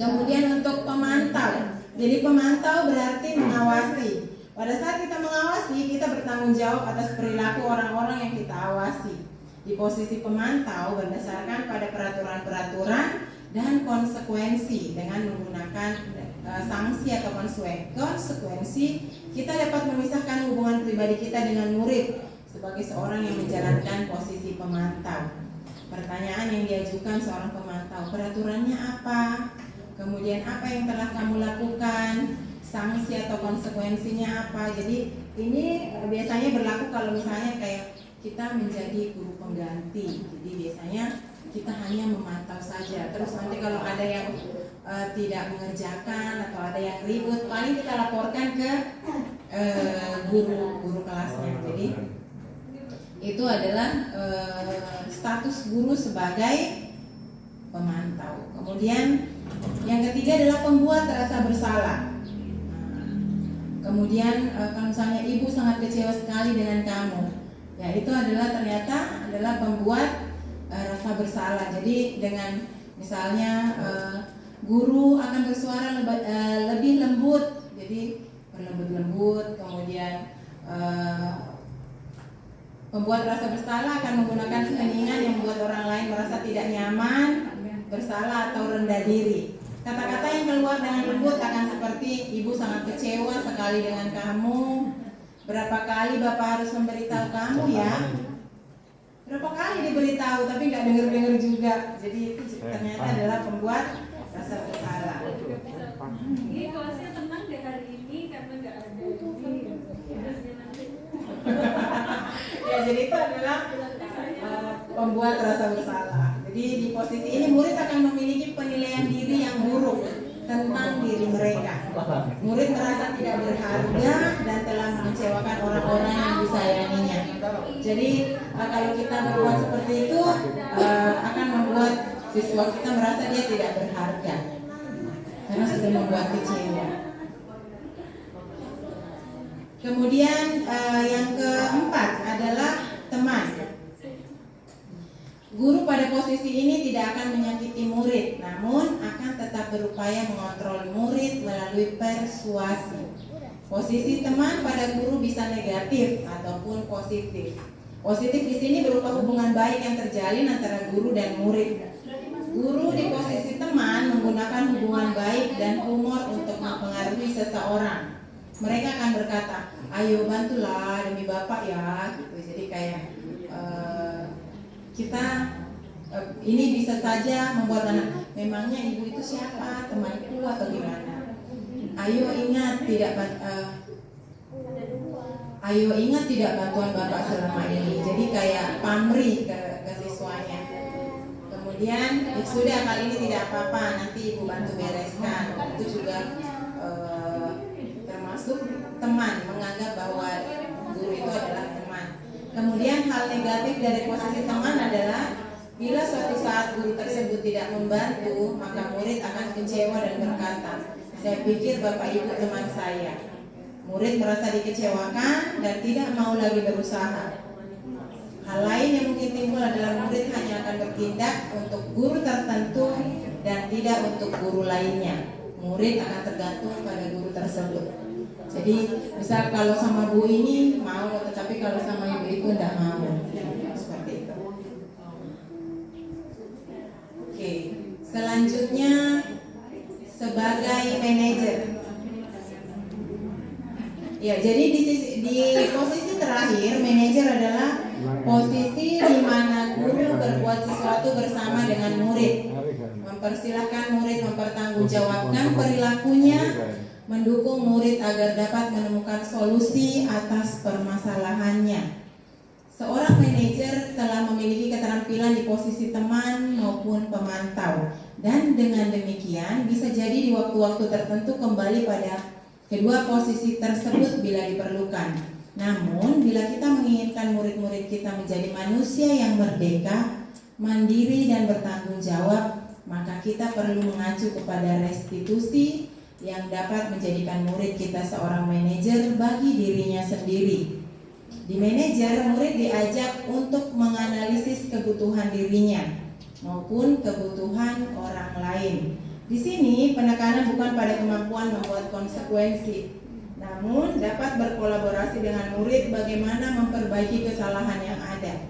Speaker 1: Kemudian untuk pemantau. Jadi pemantau berarti mengawasi. Pada saat kita mengawasi, kita bertanggung jawab atas perilaku orang-orang yang kita awasi. Di posisi pemantau berdasarkan pada peraturan-peraturan dan konsekuensi. Dengan menggunakan sanksi atau konsekuensi, kita dapat memisahkan hubungan pribadi kita dengan murid sebagai seorang yang menjalankan posisi pemantau. Pertanyaan yang diajukan seorang pemantau, peraturannya apa? Kemudian apa yang telah kamu lakukan? Sanksi atau konsekuensinya apa? Jadi ini biasanya berlaku kalau misalnya kayak kita menjadi guru pengganti. Jadi biasanya kita hanya memantau saja. Terus nanti kalau ada yang tidak mengerjakan atau ada yang ribut, paling kita laporkan ke guru kelasnya. Jadi itu adalah status guru sebagai pemantau. Kemudian yang ketiga adalah pembuat rasa bersalah. Kemudian kalau misalnya ibu sangat kecewa sekali dengan kamu, ya itu adalah ternyata adalah pembuat rasa bersalah. Jadi dengan misalnya guru akan bersuara lebih lembut, jadi berlembut-lembut. Kemudian pembuat rasa bersalah akan menggunakan keheningan yang membuat orang lain merasa tidak nyaman, bersalah atau rendah diri. Kata-kata yang keluar dengan lembut akan seperti, ibu sangat kecewa sekali dengan kamu. Berapa kali bapak harus memberitahu kamu ya? Berapa kali diberitahu tapi nggak dengar-dengar juga. Jadi itu ternyata adalah pembuat rasa bersalah.
Speaker 2: Ini kelasnya tenang deh hari ini karena nggak ada ini.
Speaker 1: Ya, jadi itu adalah pembuat rasa bersalah. Jadi di posisi ini murid akan memiliki penilaian diri yang buruk tentang diri mereka. Murid merasa tidak berharga dan telah mengecewakan orang-orang yang disayanginya. Jadi kalau kita berbuat seperti itu akan membuat siswa kita merasa dia tidak berharga karena sudah membuat kecewa. Kemudian yang keempat adalah teman. Guru pada posisi ini tidak akan menyakiti murid, namun akan tetap berupaya mengontrol murid melalui persuasi. Posisi teman pada guru bisa negatif ataupun positif. Positif di sini berupa hubungan baik yang terjalin antara guru dan murid. Guru di posisi teman menggunakan hubungan baik dan humor untuk mempengaruhi seseorang. Mereka akan berkata, ayo bantulah demi bapak ya, gitu. Jadi kayak kita ini bisa saja membuat anak, memangnya ibu itu siapa, temanku atau gimana? Ayo ingat tidak bantuan bapak selama ini. Jadi kayak pamrih ke siswanya. Kemudian sudah kali ini tidak apa-apa, nanti ibu bantu bereskan. Itu juga termasuk teman, menganggap bahwa guru itu adalah teman. Kemudian hal negatif dari posisi teman adalah bila suatu saat guru tersebut tidak membantu, maka murid akan kecewa dan berkata, saya pikir bapak ibu teman saya. Murid merasa dikecewakan dan tidak mau lagi berusaha. Hal lain yang mungkin timbul adalah murid hanya akan bertindak untuk guru tertentu dan tidak untuk guru lainnya. Murid akan tergantung pada guru tersebut. Jadi misal kalau sama bu ini mau, tetapi kalau sama ibu itu tidak mau. Seperti itu. Oke, selanjutnya sebagai manajer. Ya, jadi di posisi terakhir manajer adalah posisi di mana guru berbuat sesuatu bersama dengan murid, mempersilahkan murid mempertanggungjawabkan perilakunya, mendukung murid agar dapat menemukan solusi atas permasalahannya. Seorang manajer telah memiliki keterampilan di posisi teman maupun pemantau, dan dengan demikian bisa jadi di waktu-waktu tertentu kembali pada kedua posisi tersebut bila diperlukan. Namun, bila kita menginginkan murid-murid kita menjadi manusia yang merdeka, mandiri dan bertanggung jawab, maka kita perlu mengacu kepada restitusi yang dapat menjadikan murid kita seorang manajer bagi dirinya sendiri. Di manajer, murid diajak untuk menganalisis kebutuhan dirinya maupun kebutuhan orang lain. Di sini penekanan bukan pada kemampuan membuat konsekuensi, namun dapat berkolaborasi dengan murid bagaimana memperbaiki kesalahan yang ada.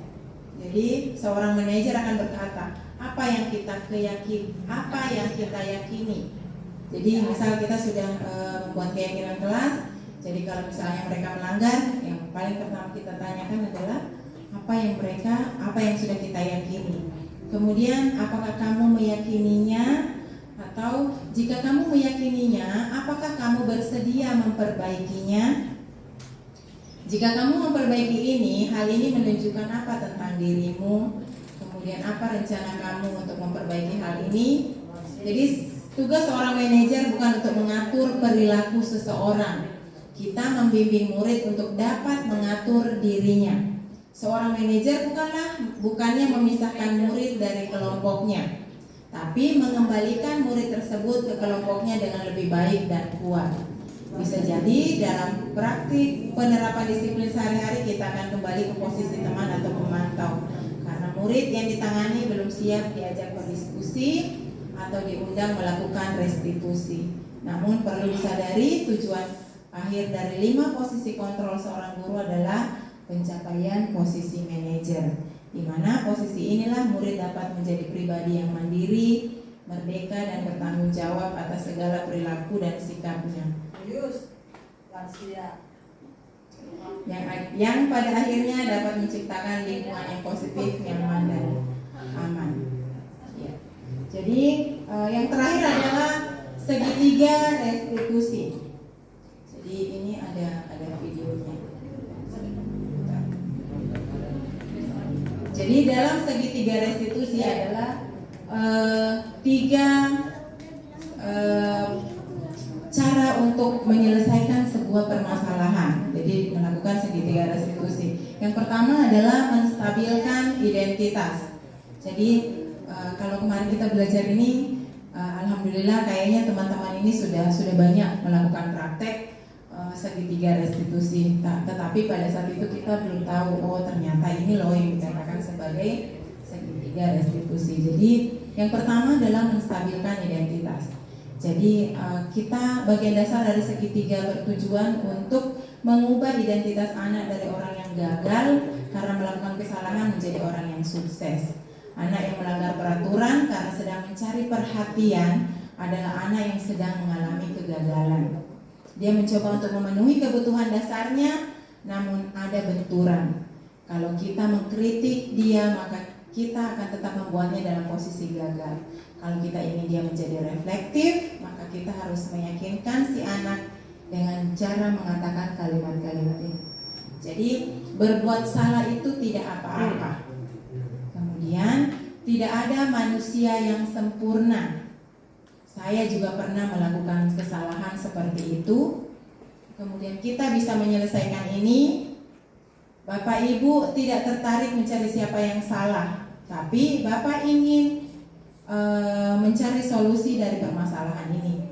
Speaker 1: Jadi seorang manajer akan berkata, apa yang kita yakini. Jadi misal kita sudah membuat keyakinan kelas, jadi kalau misalnya mereka melanggar, yang paling pertama kita tanyakan adalah apa yang sudah kita yakini. Kemudian apakah kamu meyakininya? Atau jika kamu meyakininya, apakah kamu bersedia memperbaikinya? Jika kamu memperbaiki ini, hal ini menunjukkan apa tentang dirimu? Kemudian apa rencana kamu untuk memperbaiki hal ini? Jadi tugas seorang manajer bukan untuk mengatur perilaku seseorang. Kita membimbing murid untuk dapat mengatur dirinya. Seorang manajer bukannya memisahkan murid dari kelompoknya, tapi mengembalikan murid tersebut ke kelompoknya dengan lebih baik dan kuat. Bisa jadi dalam praktik penerapan disiplin sehari-hari kita akan kembali ke posisi teman atau pemantau, karena murid yang ditangani belum siap diajak berdiskusi atau diundang melakukan restitusi. Namun perlu disadari tujuan akhir dari 5 posisi kontrol seorang guru adalah pencapaian posisi manajer, di mana posisi inilah murid dapat menjadi pribadi yang mandiri, merdeka dan bertanggung jawab atas segala perilaku dan sikapnya. Yang pada akhirnya dapat menciptakan lingkungan yang positif, nyaman dan aman. Ya. Jadi yang terakhir adalah segitiga restitusi. Jadi ini ada videonya. Jadi Jadi dalam segitiga restitusi adalah tiga cara untuk menyelesaikan sebuah permasalahan. Jadi melakukan segitiga restitusi. Yang pertama adalah menstabilkan identitas. Jadi kalau kemarin kita belajar ini, alhamdulillah kayaknya teman-teman ini sudah banyak melakukan praktek segitiga restitusi. Tetapi pada saat itu kita belum tahu, oh ternyata ini loh yang dikatakan sebagai segitiga restitusi. Jadi yang pertama adalah menstabilkan identitas. Jadi kita bagian dasar dari segitiga bertujuan untuk mengubah identitas anak dari orang yang gagal karena melakukan kesalahan menjadi orang yang sukses. Anak yang melanggar peraturan karena sedang mencari perhatian adalah anak yang sedang mengalami kegagalan. Dia mencoba untuk memenuhi kebutuhan dasarnya, namun ada benturan. Kalau kita mengkritik dia, maka kita akan tetap membuatnya dalam posisi gagal. Kalau kita ingin dia menjadi reflektif, maka kita harus meyakinkan si anak dengan cara mengatakan kalimat-kalimat ini. Jadi berbuat salah itu tidak apa-apa. Kemudian tidak ada manusia yang sempurna. Saya juga pernah melakukan kesalahan seperti itu. Kemudian kita bisa menyelesaikan ini. Bapak Ibu tidak tertarik mencari siapa yang salah, tapi Bapak ingin mencari solusi dari permasalahan ini.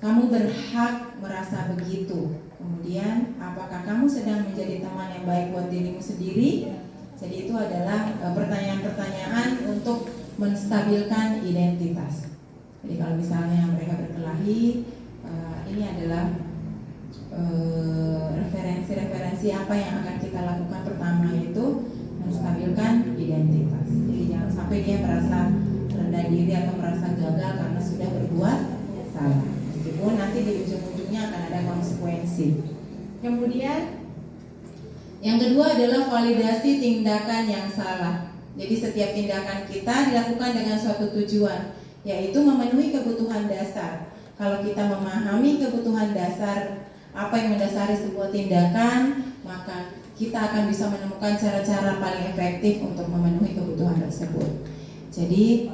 Speaker 1: Kamu berhak merasa begitu. Kemudian apakah kamu sedang menjadi teman yang baik buat dirimu sendiri? Jadi itu adalah pertanyaan-pertanyaan untuk menstabilkan identitas. Jadi kalau misalnya mereka berkelahi, ini adalah referensi-referensi apa yang akan kita lakukan. Pertama itu menstabilkan identitas. Jadi jangan sampai dia merasa rendah diri atau merasa gagal karena sudah berbuat salah. Meskipun nanti di ujung-ujungnya akan ada konsekuensi. Kemudian yang kedua adalah validasi tindakan yang salah. Jadi setiap tindakan kita dilakukan dengan suatu tujuan, yaitu memenuhi kebutuhan dasar. Kalau kita memahami kebutuhan dasar, apa yang mendasari sebuah tindakan, maka kita akan bisa menemukan cara-cara paling efektif untuk memenuhi kebutuhan tersebut. Jadi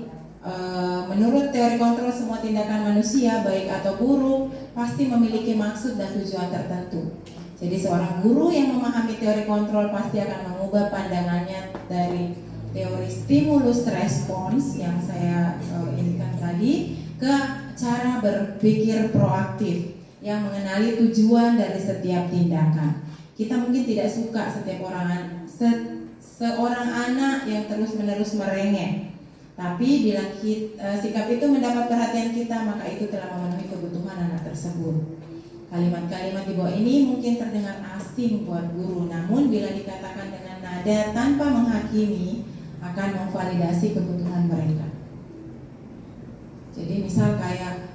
Speaker 1: menurut teori kontrol, semua tindakan manusia baik atau buruk pasti memiliki maksud dan tujuan tertentu. Jadi seorang guru yang memahami teori kontrol pasti akan mengubah pandangannya dari teori stimulus respons yang saya indikan tadi ke cara berpikir proaktif yang mengenali tujuan dari setiap tindakan. Kita mungkin tidak suka setiap seorang anak yang terus-menerus merengek. Tapi bila sikap itu mendapat perhatian kita, maka itu telah memenuhi kebutuhan anak tersebut. Kalimat-kalimat di bawah ini mungkin terdengar asing buat guru, namun bila dikatakan dengan nada tanpa menghakimi, akan memvalidasi kebutuhan mereka. Jadi misal kayak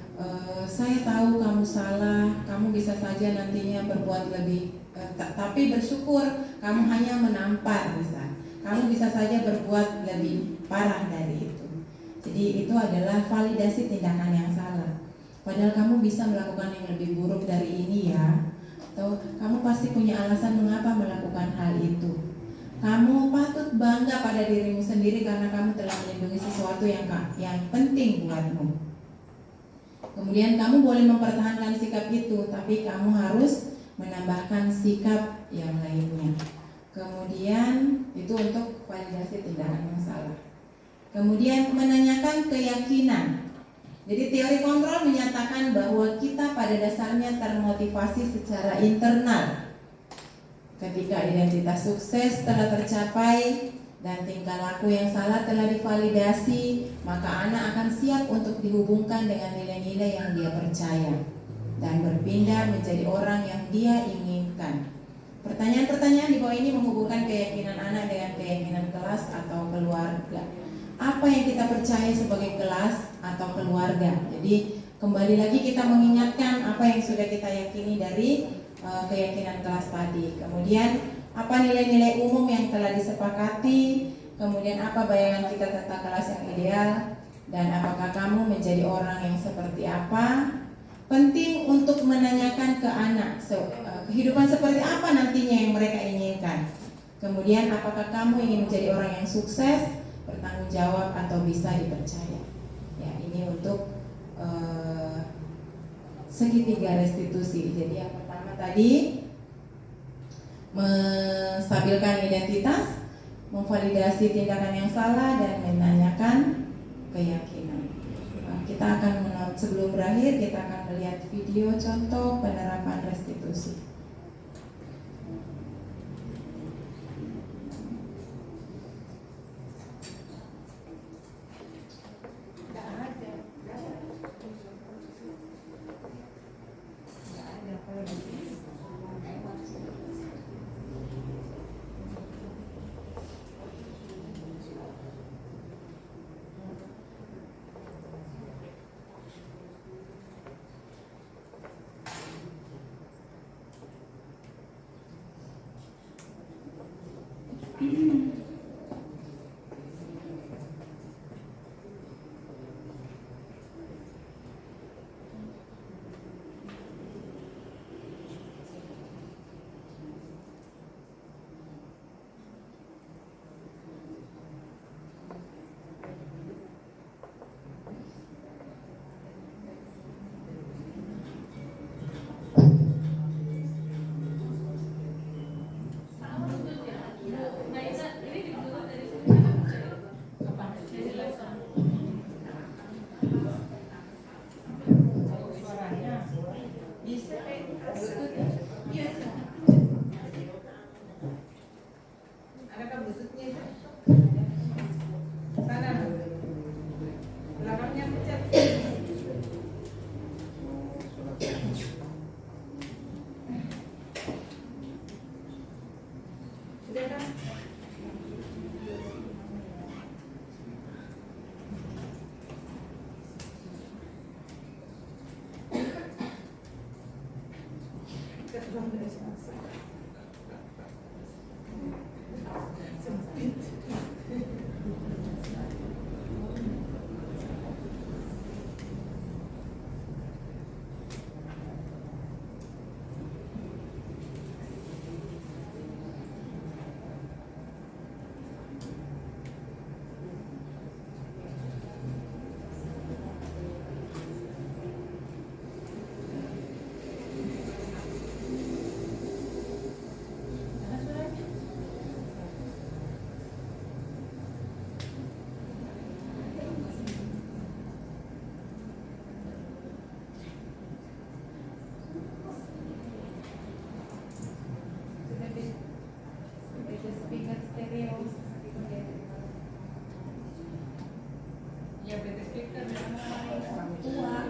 Speaker 1: saya tahu kamu salah, kamu bisa saja nantinya berbuat lebih, tapi bersyukur kamu hanya menampar, misal kamu bisa saja berbuat lebih parah dari itu. Jadi itu adalah validasi tindakan yang salah. Padahal kamu bisa melakukan yang lebih buruk dari ini ya. Atau kamu pasti punya alasan mengapa melakukan hal itu. Kamu patut bangga pada dirimu sendiri karena kamu telah melindungi sesuatu yang penting buatmu. Kemudian kamu boleh mempertahankan sikap itu, tapi kamu harus menambahkan sikap yang lainnya. Kemudian itu untuk validasi tindakan yang salah. Kemudian menanyakan keyakinan. Jadi teori kontrol menyatakan bahwa kita pada dasarnya termotivasi secara internal. Ketika identitas sukses telah tercapai dan tingkah laku yang salah telah divalidasi, maka anak akan siap untuk dihubungkan dengan nilai-nilai yang dia percaya dan berpindah menjadi orang yang dia inginkan. Pertanyaan-pertanyaan di bawah ini menghubungkan keyakinan anak dengan keyakinan kelas atau keluarga. Apa yang kita percaya sebagai kelas atau keluarga. Jadi kembali lagi kita mengingatkan apa yang sudah kita yakini dari keyakinan kelas tadi. Kemudian apa nilai-nilai umum yang telah disepakati. Kemudian apa bayangan kita tentang kelas yang ideal. Dan apakah kamu menjadi orang yang seperti apa. Penting untuk menanyakan ke anak kehidupan seperti apa nantinya yang mereka inginkan. Kemudian apakah kamu ingin menjadi orang yang sukses, bertanggung jawab, atau bisa dipercaya? Ya, ini untuk segitiga restitusi. Jadi yang pertama tadi menstabilkan identitas, memvalidasi tindakan yang salah, dan menanyakan keyakinan. Kita akan sebelum berakhir kita akan melihat video contoh penerapan restitusi.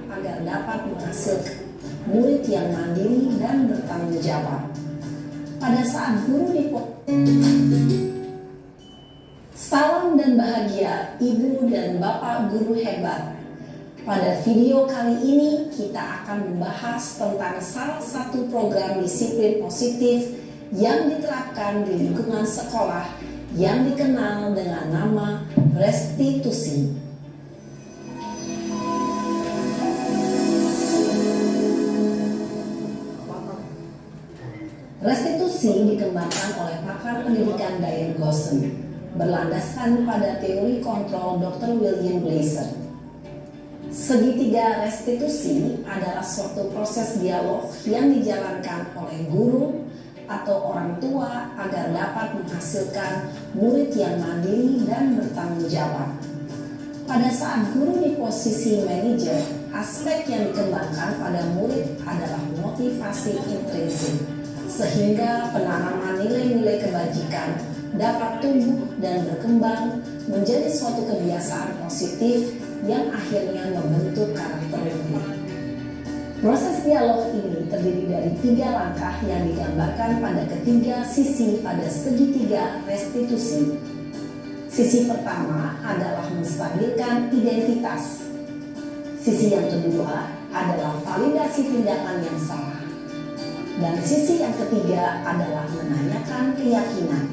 Speaker 3: Agar dapat menghasilkan murid yang mandiri dan bertanggung jawab. Pada saat guru di salam dan bahagia Ibu dan Bapak guru hebat. Pada video kali ini kita akan membahas tentang salah satu program disiplin positif yang diterapkan di lingkungan sekolah yang dikenal dengan nama restitusi. Restitusi dikembangkan oleh pakar pendidikan Diane Gosson, berlandaskan pada teori kontrol Dr. William Blaser. Segitiga restitusi adalah suatu proses dialog yang dijalankan oleh guru atau orang tua agar dapat menghasilkan murid yang mandiri dan bertanggung jawab. Pada saat guru di posisi manajer, aspek yang dikembangkan pada murid adalah motivasi intrinsik, sehingga penanaman nilai-nilai kebajikan dapat tumbuh dan berkembang menjadi suatu kebiasaan positif yang akhirnya membentuk karakter murid. Proses dialog ini terdiri dari 3 langkah yang digambarkan pada ketiga sisi pada segitiga restitusi. Sisi pertama adalah menstabilkan identitas. Sisi yang kedua adalah validasi tindakan yang salah. Dan sisi yang ketiga adalah menanyakan keyakinan.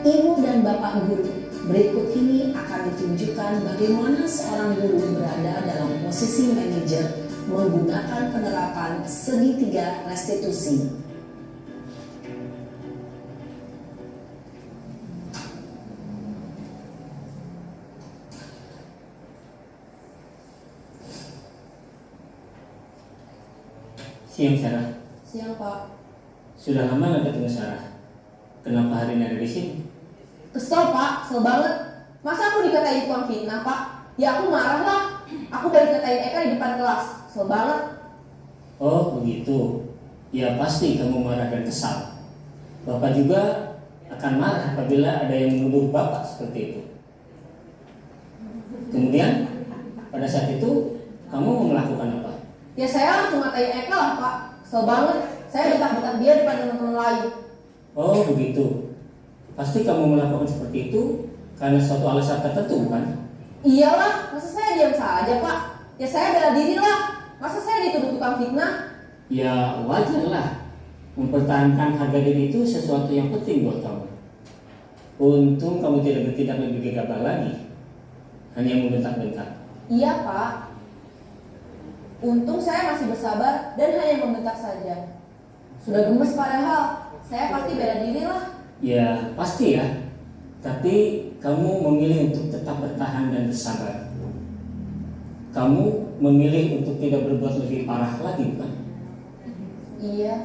Speaker 3: Ibu dan Bapak guru, berikut ini akan ditunjukkan bagaimana seorang guru berada dalam posisi manajer menggunakan penerapan segitiga restitusi.
Speaker 4: Siang Sarah.
Speaker 5: Siang Pak.
Speaker 4: Sudah lama nggak ketemu Sarah. Kenapa hari ini ada di sini?
Speaker 5: Kesel Pak, kesel banget. Masa aku dikatain tukang fitnah Pak? Ya aku marah lah. Aku balik katain Eka di depan kelas. Kesel banget.
Speaker 4: Oh begitu. Ya pasti kamu marah dan kesal. Bapak juga akan marah apabila ada yang menuduh Bapak seperti itu. Kemudian pada saat itu kamu mau melakukan apa?
Speaker 5: Ya saya langsung ngatain Eka lah Pak. Kesel banget. Saya bentak-bentak dia depan teman-teman lain.
Speaker 4: Oh begitu. Pasti kamu melakukan seperti itu karena suatu alasan tertentu bukan?
Speaker 5: Iyalah, masa saya diam saja Pak? Ya saya bela diri lah. Masa saya dituduh tukang fitnah?
Speaker 4: Ya wajar lah. Mempertahankan harga diri itu sesuatu yang penting buat kamu. Untung kamu tidak bertindak lebih gegabah lagi. Hanya membentak-bentak.
Speaker 5: Iya Pak. Untung saya masih bersabar dan hanya membentak saja. Sudah gemes padahal. Saya pasti bela diri lah.
Speaker 4: Ya pasti ya. Tapi kamu memilih untuk tetap bertahan dan bersabar. Kamu memilih untuk tidak berbuat lebih parah lagi bukan?
Speaker 5: Iya.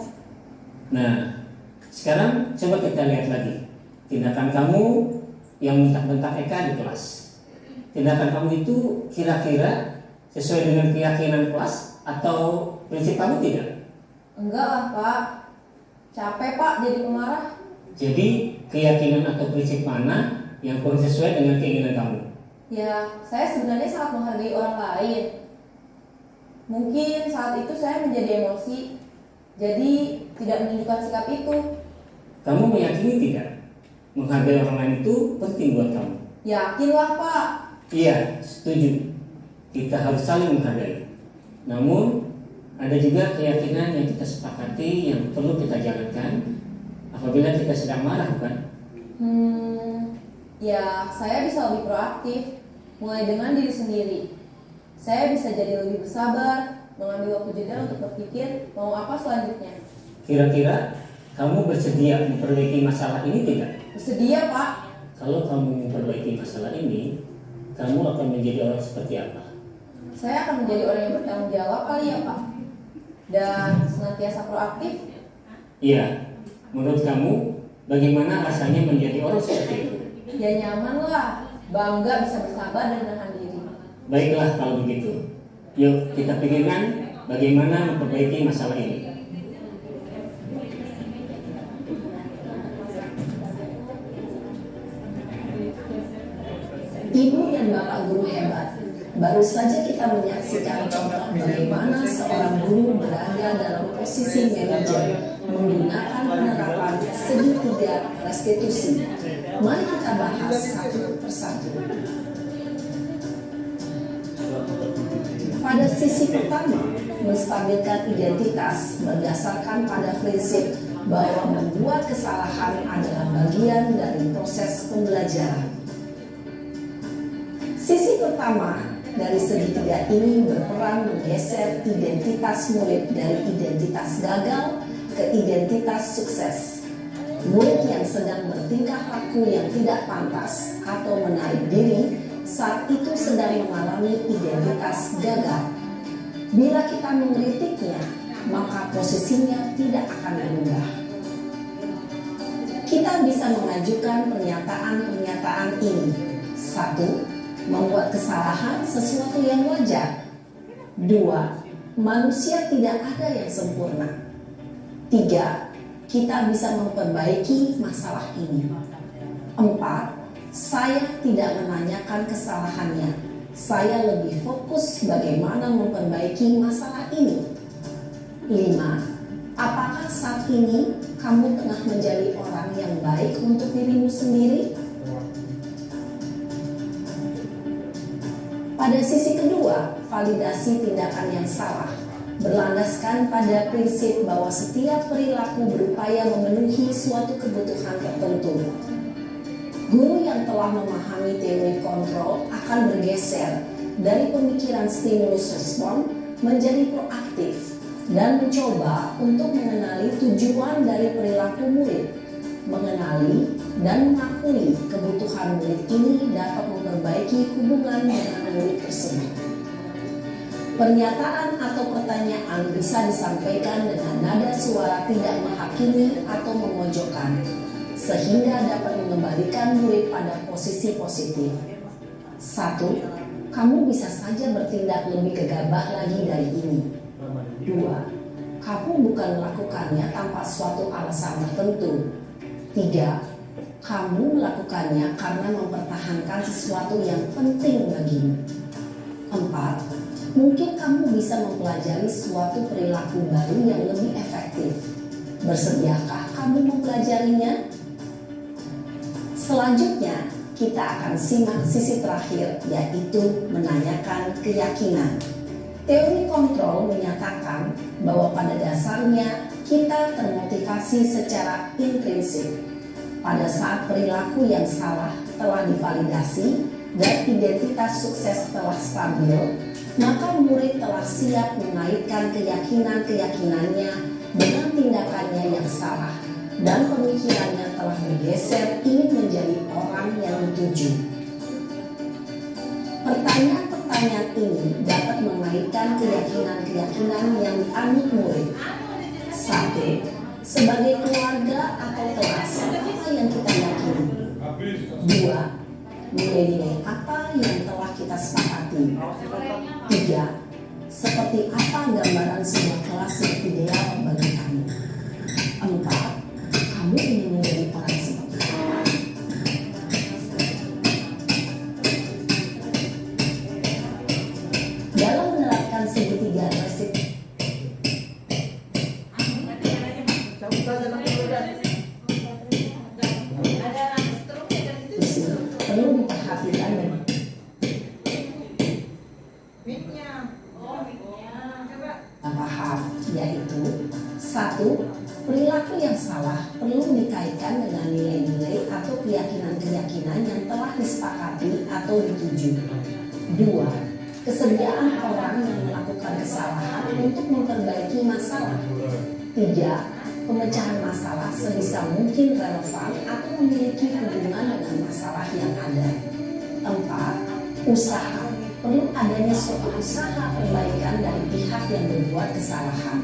Speaker 4: Nah, sekarang coba kita lihat lagi tindakan kamu yang bentak-bentak Eka di kelas. Tindakan kamu itu kira-kira sesuai dengan keyakinan kelas atau prinsip kamu tidak?
Speaker 5: Enggak lah Pak. Capek Pak jadi pemarah.
Speaker 4: Jadi keyakinan atau prinsip mana yang kurang sesuai dengan keinginan kamu?
Speaker 5: Ya, saya sebenarnya sangat menghargai orang lain. Mungkin saat itu saya menjadi emosi, jadi tidak menunjukkan sikap itu.
Speaker 4: Kamu meyakini tidak? Menghargai orang lain itu penting buat kamu.
Speaker 5: Yakinlah Pak.
Speaker 4: Iya, setuju. Kita harus saling menghargai. Namun, ada juga keyakinan yang kita sepakati yang perlu kita jalankan apabila kita sedang marah, bukan?
Speaker 5: Ya saya bisa lebih proaktif, mulai dengan diri sendiri. Saya bisa jadi lebih bersabar, mengambil waktu jeda untuk berpikir mau apa selanjutnya.
Speaker 4: Kira-kira kamu bersedia memperbaiki masalah ini tidak?
Speaker 5: Bersedia Pak.
Speaker 4: Kalau kamu memperbaiki masalah ini, kamu akan menjadi orang seperti apa?
Speaker 5: Saya akan menjadi orang yang bertanggung jawab kali ya Pak. Dan senantiasa proaktif.
Speaker 4: Iya, menurut kamu bagaimana rasanya menjadi orang seperti itu?
Speaker 5: Ya nyaman lah, bangga bisa bersabar dan menahan diri.
Speaker 4: Baiklah kalau begitu. Yuk kita pikirkan bagaimana memperbaiki masalah ini.
Speaker 3: Ibu dan Bapak guru hebat. Baru saja kita menyaksikan contoh bagaimana seorang guru berada dalam posisi manajer menggunakan penerapan segitiga restitusi. Mari kita bahas satu persatu. Pada sisi pertama, menstabilkan identitas berdasarkan pada prinsip bahwa membuat kesalahan adalah bagian dari proses pembelajaran. Sisi pertama dari segitiga ini berperan menggeser identitas murid dari identitas gagal ke identitas sukses. Murid yang sedang bertingkah laku yang tidak pantas atau menarik diri saat itu sedang mengalami identitas gagal. Bila kita mengkritiknya, maka posisinya tidak akan berubah. Kita bisa mengajukan pernyataan-pernyataan ini. 1. Membuat kesalahan sesuatu yang wajar. 2. Manusia tidak ada yang sempurna. 3. Kita bisa memperbaiki masalah ini. 4. Saya tidak menanyakan kesalahannya. Saya lebih fokus bagaimana memperbaiki masalah ini. 5. Apakah saat ini kamu tengah menjadi orang yang baik untuk dirimu sendiri? Pada sisi kedua, validasi tindakan yang salah berlandaskan pada prinsip bahwa setiap perilaku berupaya memenuhi suatu kebutuhan tertentu. Guru yang telah memahami teori kontrol akan bergeser dari pemikiran stimulus respon menjadi proaktif dan mencoba untuk mengenali tujuan dari perilaku murid, mengenali dan mengakui kebutuhan murid ini dapat memperbaiki hubungan dengan murid tersebut. Pernyataan atau pertanyaan bisa disampaikan dengan nada suara tidak menghakimi atau memojokkan, sehingga dapat mengembalikan murid pada posisi positif. 1. Kamu bisa saja bertindak lebih gegabah lagi dari ini. 2. Kamu bukan melakukannya tanpa suatu alasan tertentu. 3. Kamu melakukannya karena mempertahankan sesuatu yang penting bagimu. 4. Mungkin kamu bisa mempelajari suatu perilaku baru yang lebih efektif. Bersediakah kamu mempelajarinya? Selanjutnya, kita akan simak sisi terakhir, yaitu menanyakan keyakinan. Teori kontrol menyatakan bahwa pada dasarnya kita termotivasi secara intrinsik. Pada saat perilaku yang salah telah divalidasi dan identitas sukses telah stabil, maka murid telah siap mengaitkan keyakinan-keyakinannya dengan tindakannya yang salah, dan pemikirannya telah bergeser ingin menjadi orang yang dituju. Pertanyaan-pertanyaan ini dapat mengaitkan keyakinan-keyakinan yang dianut murid. 1. Sebagai keluarga atau kelas, apa yang kita yakini? 2. Nilai-nilai apa yang telah kita sepakati? 3. Seperti apa gambaran sebuah kelas yang ideal bagi kamu? 4. Kamu ingin menjadi orang seperti apa? Dalam menerapkan segitiga resiko, perlu diperhatikan tahap, yaitu 1. Perilaku yang salah perlu dikaitkan dengan nilai-nilai atau keyakinan-keyakinan yang telah disepakati atau dituju. 2. Kesediaan orang yang melakukan kesalahan untuk memperbaiki masalah. 3. Pemecahan masalah sebisa mungkin relevan atau memiliki hubungan dengan masalah yang ada. 4. Usaha. Perlu adanya suatu usaha perbaikan dari pihak yang berbuat kesalahan.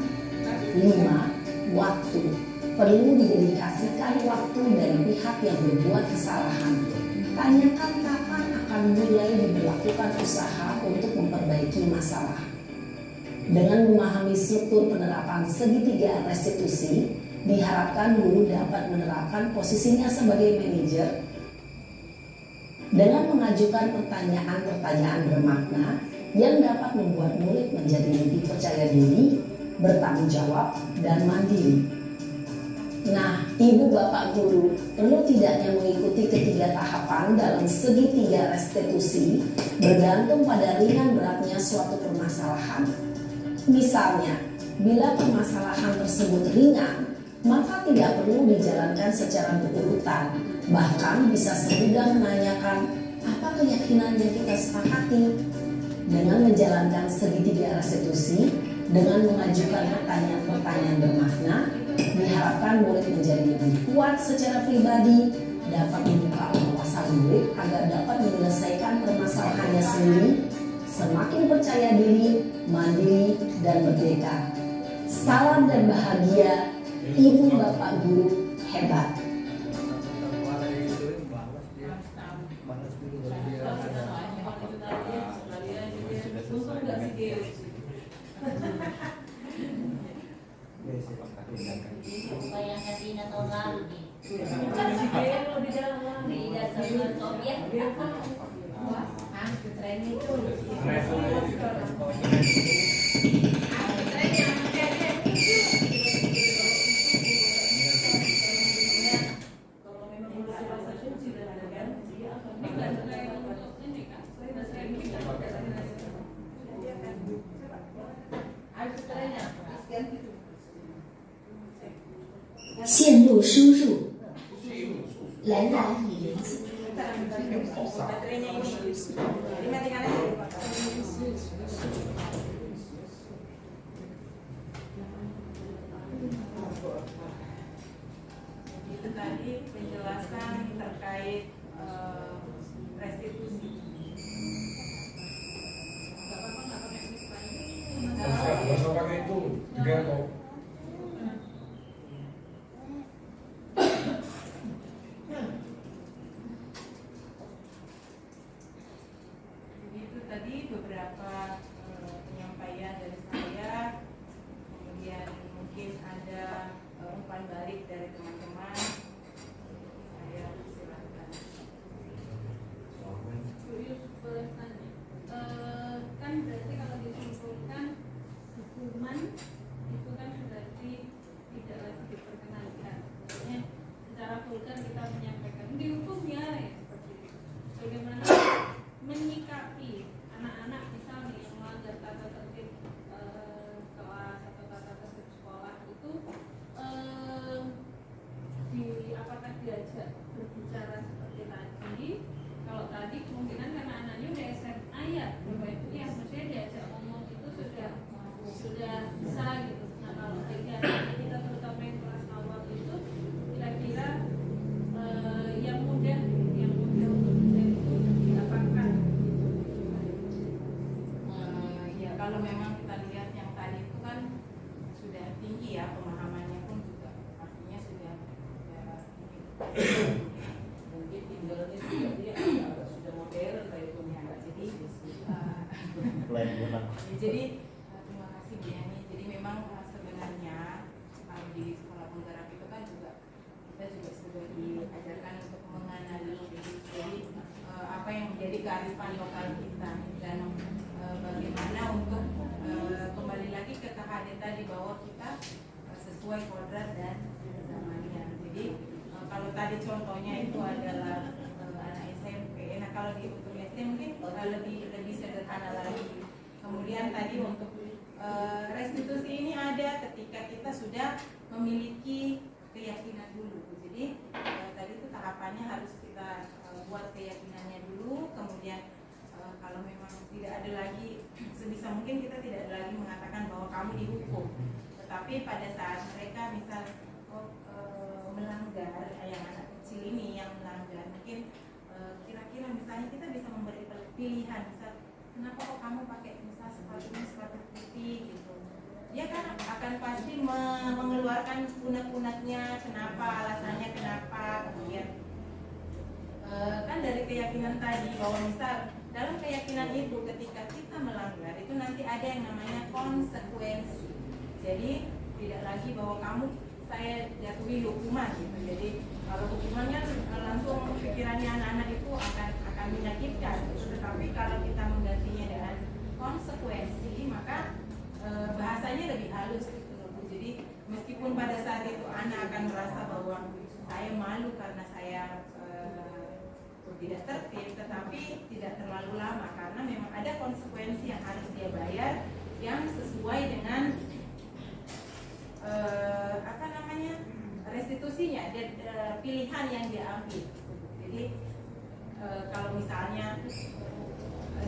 Speaker 3: 5. Waktu. Perlu didedikasikan waktu dari pihak yang berbuat kesalahan. Tanyakan kapan akan mulai diberlakukan usaha untuk memperbaiki masalah. Dengan memahami struktur penerapan segitiga restitusi, diharapkan guru dapat menerapkan posisinya sebagai manajer dengan mengajukan pertanyaan-pertanyaan bermakna yang dapat membuat murid menjadi lebih percaya diri, bertanggung jawab, dan mandiri. Nah, ibu bapak guru perlu tidaknya mengikuti ketiga tahapan dalam segitiga restitusi bergantung pada ringan beratnya suatu permasalahan. Misalnya, bila permasalahan tersebut ringan, maka tidak perlu dijalankan secara berurutan. Bahkan bisa semudah menanyakan apa keyakinan yang kita sepakati. Dengan menjalankan segitiga restitusi, dengan mengajukan pertanyaan-pertanyaan bermakna, diharapkan murid menjadi lebih kuat secara pribadi, dapat membuka wawasan murid agar dapat menyelesaikan permasalahannya sendiri, semakin percaya diri, mandiri, dan merdeka. Salam dan bahagia, ibu bapak guru hebat.
Speaker 6: Supaya Katina tahun lalu nih.
Speaker 7: 线路输入，蓝蓝语言。
Speaker 2: Itu tadi penjelasan terkait restitusi. Bapak nggak pakai ini
Speaker 1: kalau memang kita lihat yang tadi itu kan sudah tinggi ya, pemahamannya pun juga pastinya sudah tinggi.
Speaker 8: Mungkin tinggalnya juga dia agak sudah modern kayak itu ya.
Speaker 1: Jadi terima kasih Bu Yani. Jadi memang sebenarnya kalau di sekolah penggerak itu kan juga kita juga sudah diajarkan untuk menganalisis jadi apa yang menjadi kearifan lokal kita dan bagaimana untuk kembali lagi ke KHD tadi bahwa kita sesuai kodrat dan zamannya. Jadi kalau tadi contohnya itu adalah anak SMP. Nah kalau di untuk SD mungkin lebih sederhana lagi. Kemudian tadi untuk restitusi ini ada ketika kita sudah memiliki keyakinan dulu. Jadi tadi itu tahapannya harus kita buat keyakinannya dulu. Kemudian kalau memang tidak ada lagi, sebisa mungkin kita tidak ada lagi mengatakan bahwa kamu dihukum. Tetapi pada saat mereka misal melanggar, yang anak kecil ini yang melanggar, mungkin kira-kira misalnya kita bisa memberi pilihan, misal kenapa kok kamu pakai misal sepatu putih gitu. Dia kan akan pasti mengeluarkan unek-uneknya, kenapa, alasannya kenapa, kemudian kan dari keyakinan tadi bahwa misal dalam keyakinan itu ketika kita melanggar itu nanti ada yang namanya konsekuensi. Jadi tidak lagi bahwa kamu saya jatuhi hukuman gitu. Jadi kalau hukumannya langsung pikirannya anak-anak itu akan menyakitkan. Tetapi kalau kita menggantinya dengan konsekuensi maka bahasanya lebih halus gitu loh. Jadi meskipun pada saat itu anak akan merasa bahwa saya malu karena saya tidak tertib, tetapi tidak terlalu lama karena memang ada konsekuensi yang harus dia bayar yang sesuai dengan restitusinya dan pilihan yang dia ambil. Jadi kalau misalnya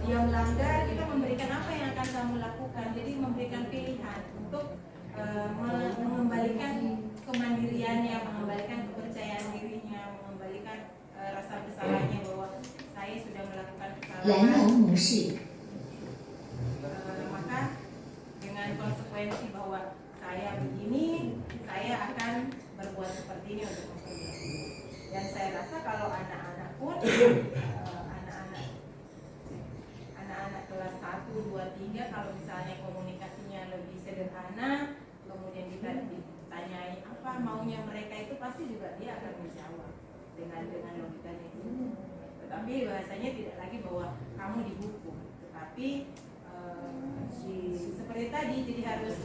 Speaker 1: dia melanggar, kita memberikan apa yang akan kamu lakukan. Jadi memberikan pilihan untuk mengembalikan kemandiriannya, mengembalikan kepercayaan dirinya, mengembalikan rasa bersalahnya bahwa saya sudah melakukan
Speaker 7: 蓝牙
Speaker 1: kesalahan.
Speaker 7: 模式，
Speaker 1: Maka dengan konsekuensi bahwa saya begini, saya akan berbuat seperti ini untuk memperbaiki. Dan saya rasa kalau anak-anak pun anak-anak kelas 1, 2, 3 kalau misalnya komunikasinya lebih sederhana, kemudian kita ditanyai apa maunya mereka itu pasti juga dia akan menjawab dengan logikanya itu. Tetapi bahasanya tidak lagi bahwa kamu dihukum, tetapi seperti tadi, jadi harus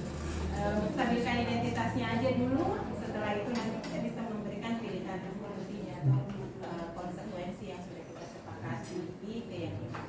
Speaker 1: menstabilkan identitasnya aja dulu. Setelah itu nanti kita bisa memberikan pilihan solusinya atau konsekuensi yang sudah kita sepakati di keyakinan.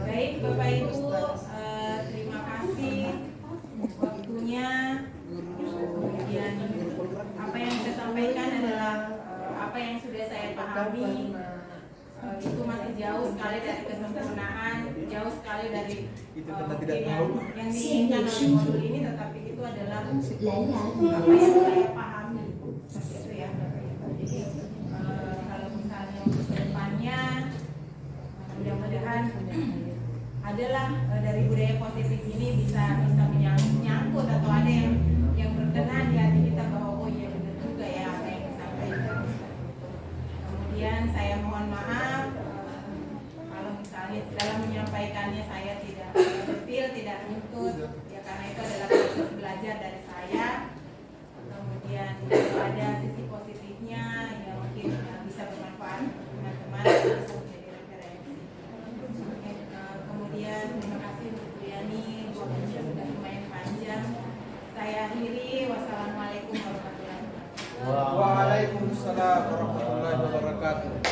Speaker 1: Baik Bapak Ibu, terima kasih waktunya. Kemudian apa yang saya sampaikan adalah apa yang sudah saya pahami. Itu masih jauh sekali dari kesempurnaan, jauh sekali dari yang diinginkan oleh modul ini, tetapi itu adalah
Speaker 7: 蓝牙
Speaker 1: apa
Speaker 7: 语
Speaker 1: yang saya pahami. Seperti itu ya. Jadi kalau misalnya untuk kedepannya mudah-mudahan adalah dari budaya positif ini bisa menyangkut atau ada yang berkenan di hati kita bahwa oh iya benar juga ya apa yang disampaikan. Kemudian saya mohon maaf kalau misalnya dalam menyampaikannya saya tidak detail, tidak nuntut ya, karena itu adalah proses belajar dari saya. Kemudian kalau ada sisi positifnya yang mungkin bisa bermanfaat teman-teman bisa menjadi referensi. Kemudian terima kasih untuk Bu Yani, waktunya sudah lumayan panjang. Saya akhiri, wassalamualaikum warahmatullahi wabarakatuh.
Speaker 9: Waalaikumsalam warahmatullahi wabarakatuh.